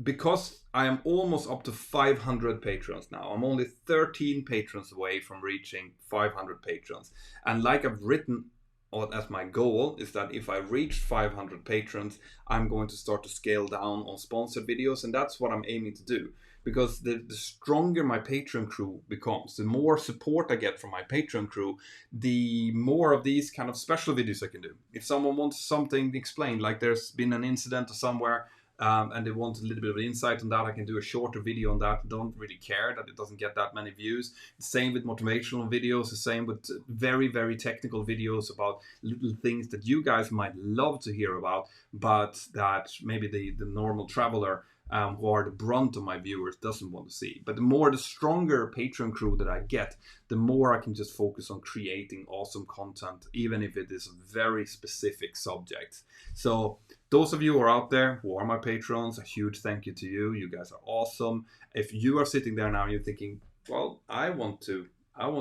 Because I am almost up to 500 patrons now. I'm only 13 patrons away from reaching 500 patrons. And like I've written or as my goal is that if I reach 500 patrons, I'm going to start to scale down on sponsored videos, and that's what I'm aiming to do. Because the stronger my Patreon crew becomes, the more support I get from my Patreon crew, the more of these kind of special videos I can do. If someone wants something explained, like there's been an incident or somewhere, and they want a little bit of insight on that, I can do a shorter video on that. Don't really care that it doesn't get that many views. Same with motivational videos, the same with very, very technical videos about little things that you guys might love to hear about, but that maybe the normal traveler who are the brunt of my viewers doesn't want to see. But the stronger Patreon crew that I get, the more I can just focus on creating awesome content, even if it is a very specific subject. So those of you who are out there who are my patrons, a huge thank you to you. You guys are awesome. If you are sitting there now and you're thinking, well, I want to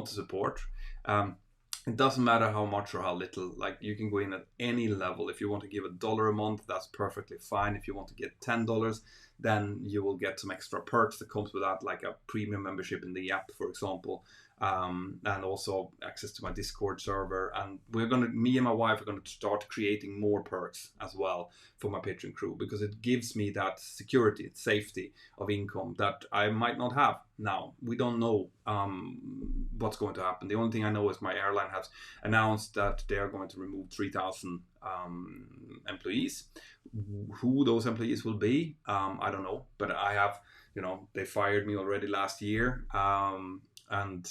support. It doesn't matter how much or how little. Like, you can go in at any level. If you want to give $1 a month, that's perfectly fine. If you want to get $10, then you will get some extra perks that comes with that, like a premium membership in the app, for example, and also access to my Discord server. And me and my wife are going to start creating more perks as well for my Patreon crew, because it gives me that security, safety of income that I might not have now. We don't know what's going to happen. The only thing I know is my airline has announced that they are going to remove 3,000 employees. Who those employees will be, I don't know, but I have, they fired me already last year, and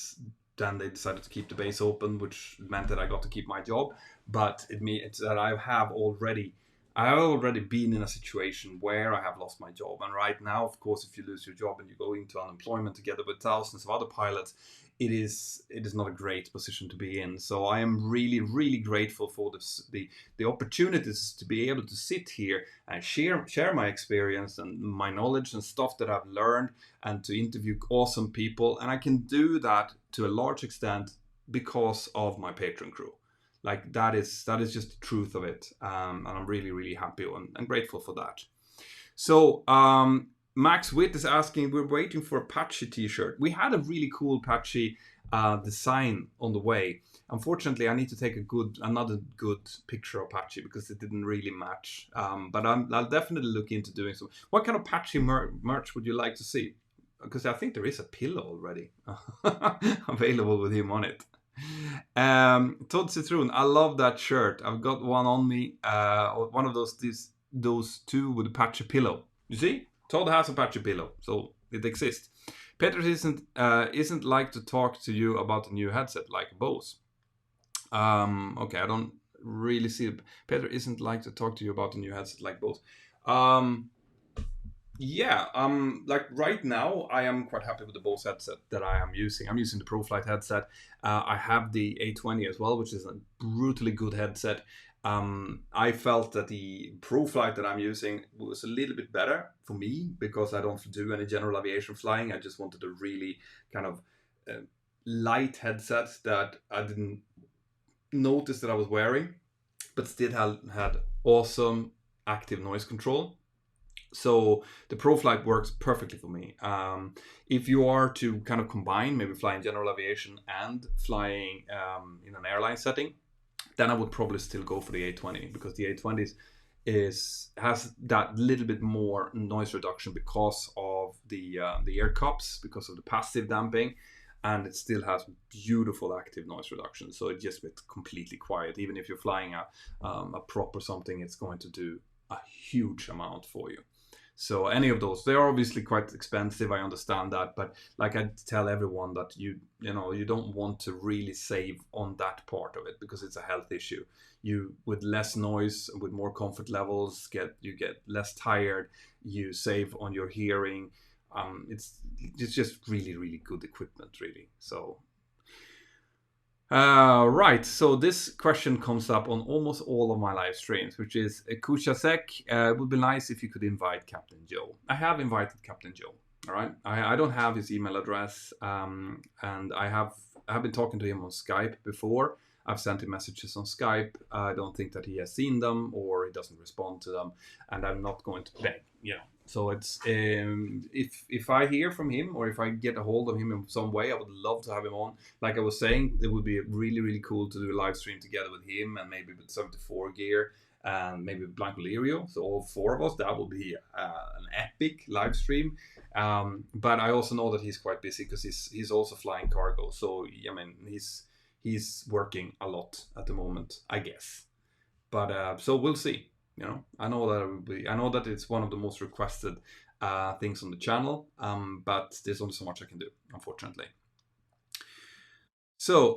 then they decided to keep the base open, which meant that I got to keep my job. But it means that I have already been in a situation where I have lost my job. And right now, of course, if you lose your job and you go into unemployment together with thousands of other pilots, it is not a great position to be in. So I am really, really grateful for the opportunities to be able to sit here and share my experience and my knowledge and stuff that I've learned, and to interview awesome people. And I can do that to a large extent because of my Patreon crew. Like, that is just the truth of it, and I'm really, really happy and grateful for that. So Max Witt is asking, we're waiting for Apache t-shirt. We had a really cool Apache design on the way. Unfortunately, I need to take another good picture of Apache because it didn't really match. But I'll definitely look into doing so. What kind of Apache merch would you like to see? Because I think there is a pillow already available with him on it. Todd Citroen, I love that shirt. I've got one on me. One of those two with a Apache pillow. You see, Todd has a Apache pillow, so it exists. Peter isn't like to talk to you about a new headset like Bose. Okay, I don't really see it. Peter isn't like to talk to you about a new headset like Bose. Yeah, like right now, I am quite happy with the Bose headset that I am using. I'm using the ProFlight headset. I have the A20 as well, which is a brutally good headset. I felt that the ProFlight that I'm using was a little bit better for me because I don't do any general aviation flying. I just wanted a really kind of light headset that I didn't notice that I was wearing, but still had awesome active noise control. So the ProFlight works perfectly for me. If you are to kind of combine maybe flying general aviation and flying in an airline setting, then I would probably still go for the A20, because the A20 has that little bit more noise reduction because of the air cups, because of the passive damping, and it still has beautiful active noise reduction. So it just gets completely quiet. Even if you're flying a prop or something, it's going to do a huge amount for you. So any of those, they're obviously quite expensive, I understand that, but like I tell everyone that you don't want to really save on that part of it because it's a health issue. You, with less noise, with more comfort levels, you get less tired, you save on your hearing. It's just really, really good equipment, really. So right, so this question comes up on almost all of my live streams, which is Kushasek. It would be nice if you could invite Captain Joe. I have invited Captain Joe. All right, I don't have his email address, and I have been talking to him on Skype before. I've sent him messages on Skype. I don't think that he has seen them or he doesn't respond to them, and I'm not going to beg. So it's if I hear from him or if I get a hold of him in some way, I would love to have him on. Like I was saying, it would be really cool to do a live stream together with him and maybe with 74 gear and maybe Blanco Lirio. So all four of us, that would be an epic live stream. But I also know that he's quite busy because he's also flying cargo. So I mean he's working a lot at the moment, I guess. But so we'll see. You know, I know that it's one of the most requested things on the channel, but there's only so much I can do, unfortunately. So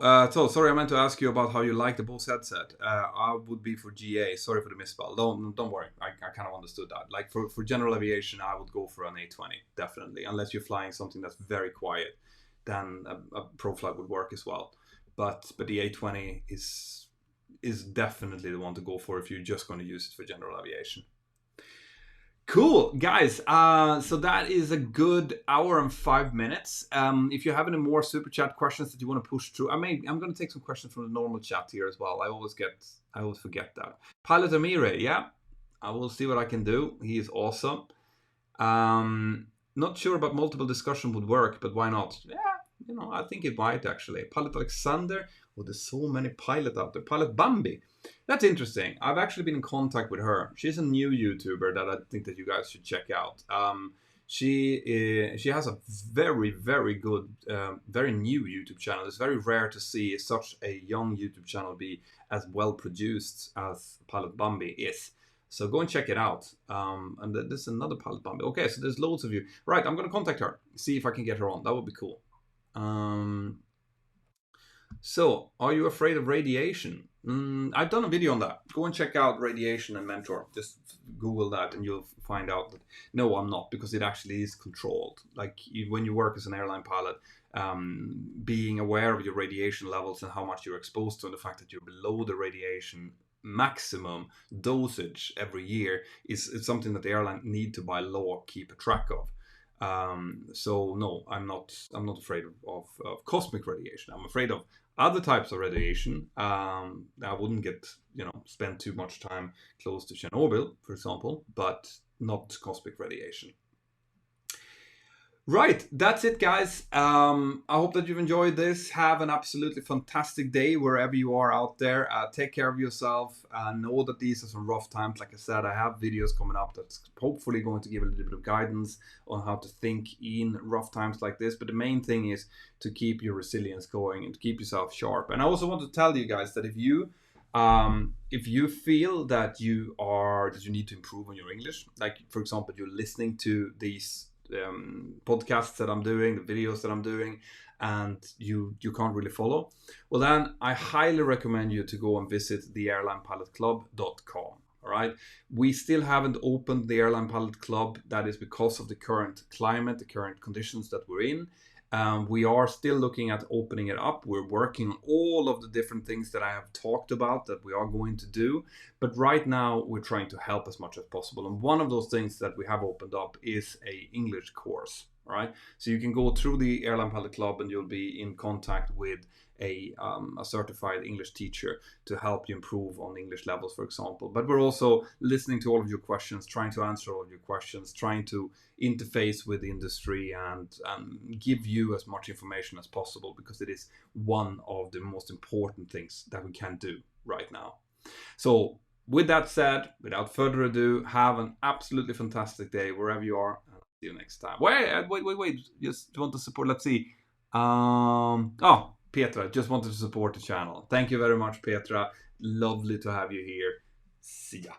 sorry, I meant to ask you about how you like the Bose headset. I would be for GA. Sorry for the misspell. Don't worry. I kind of understood that. Like for general aviation, I would go for an A20 definitely, unless you're flying something that's very quiet. Then a ProFlight would work as well. But the A20 is definitely the one to go for if you're just going to use it for general aviation. Cool, guys. So that is a good hour and 5 minutes. If you have any more super chat questions that you want to push through, I'm going to take some questions from the normal chat here as well. I always forget that. Pilot Amire, yeah, I will see what I can do. He is awesome. Not sure about multiple discussion would work, but why not? Yeah, you know, I think it might actually. Pilot Alexander. Oh, there's so many pilots out there. Pilot Bambi. That's interesting. I've actually been in contact with her. She's a new YouTuber that I think that you guys should check out. She has a very good, very new YouTube channel. It's very rare to see such a young YouTube channel be as well produced as Pilot Bambi is. So go and check it out. And there's another Pilot Bambi. Okay, so there's loads of you. Right, I'm going to contact her. See if I can get her on. That would be cool. So, are you afraid of radiation? I've done a video on that. Go and check out radiation and Mentour. Just Google that and you'll find out that no, I'm not, because it actually is controlled. Like when you work as an airline pilot, being aware of your radiation levels and how much you're exposed to and the fact that you're below the radiation maximum dosage every year is something that the airline need to by law keep a track of. So no, I'm not afraid of cosmic radiation. I'm afraid of other types of radiation. I wouldn't spend too much time close to Chernobyl, for example, but not cosmic radiation. Right, that's it, guys. I hope that you've enjoyed this. Have an absolutely fantastic day wherever you are out there. Take care of yourself. Know that these are some rough times. Like I said, I have videos coming up that's hopefully going to give a little bit of guidance on how to think in rough times like this. But the main thing is to keep your resilience going and to keep yourself sharp. And I also want to tell you guys that if you feel that you need to improve on your English, like for example, you're listening to these podcasts that I'm doing, the videos that I'm doing, and you can't really follow, well then I highly recommend you to go and visit the airlinepilotclub.com. All right, we still haven't opened the Airline Pilot Club. That is because of the current climate, the current conditions that we're in. We are still looking at opening it up. We're working on all of the different things that I have talked about that we are going to do. But right now, we're trying to help as much as possible. And one of those things that we have opened up is an English course. All right, so you can go through the Airline Pilot Club and you'll be in contact with a certified English teacher to help you improve on English levels, for example. But we're also listening to all of your questions, trying to answer all of your questions, trying to interface with the industry and give you as much information as possible, because it is one of the most important things that we can do right now. So with that said, without further ado, have an absolutely fantastic day wherever you are. See you next time. Wait. Just want to support. Let's see. Oh, Petra, just wanted to support the channel. Thank you very much, Petra. Lovely to have you here. See ya.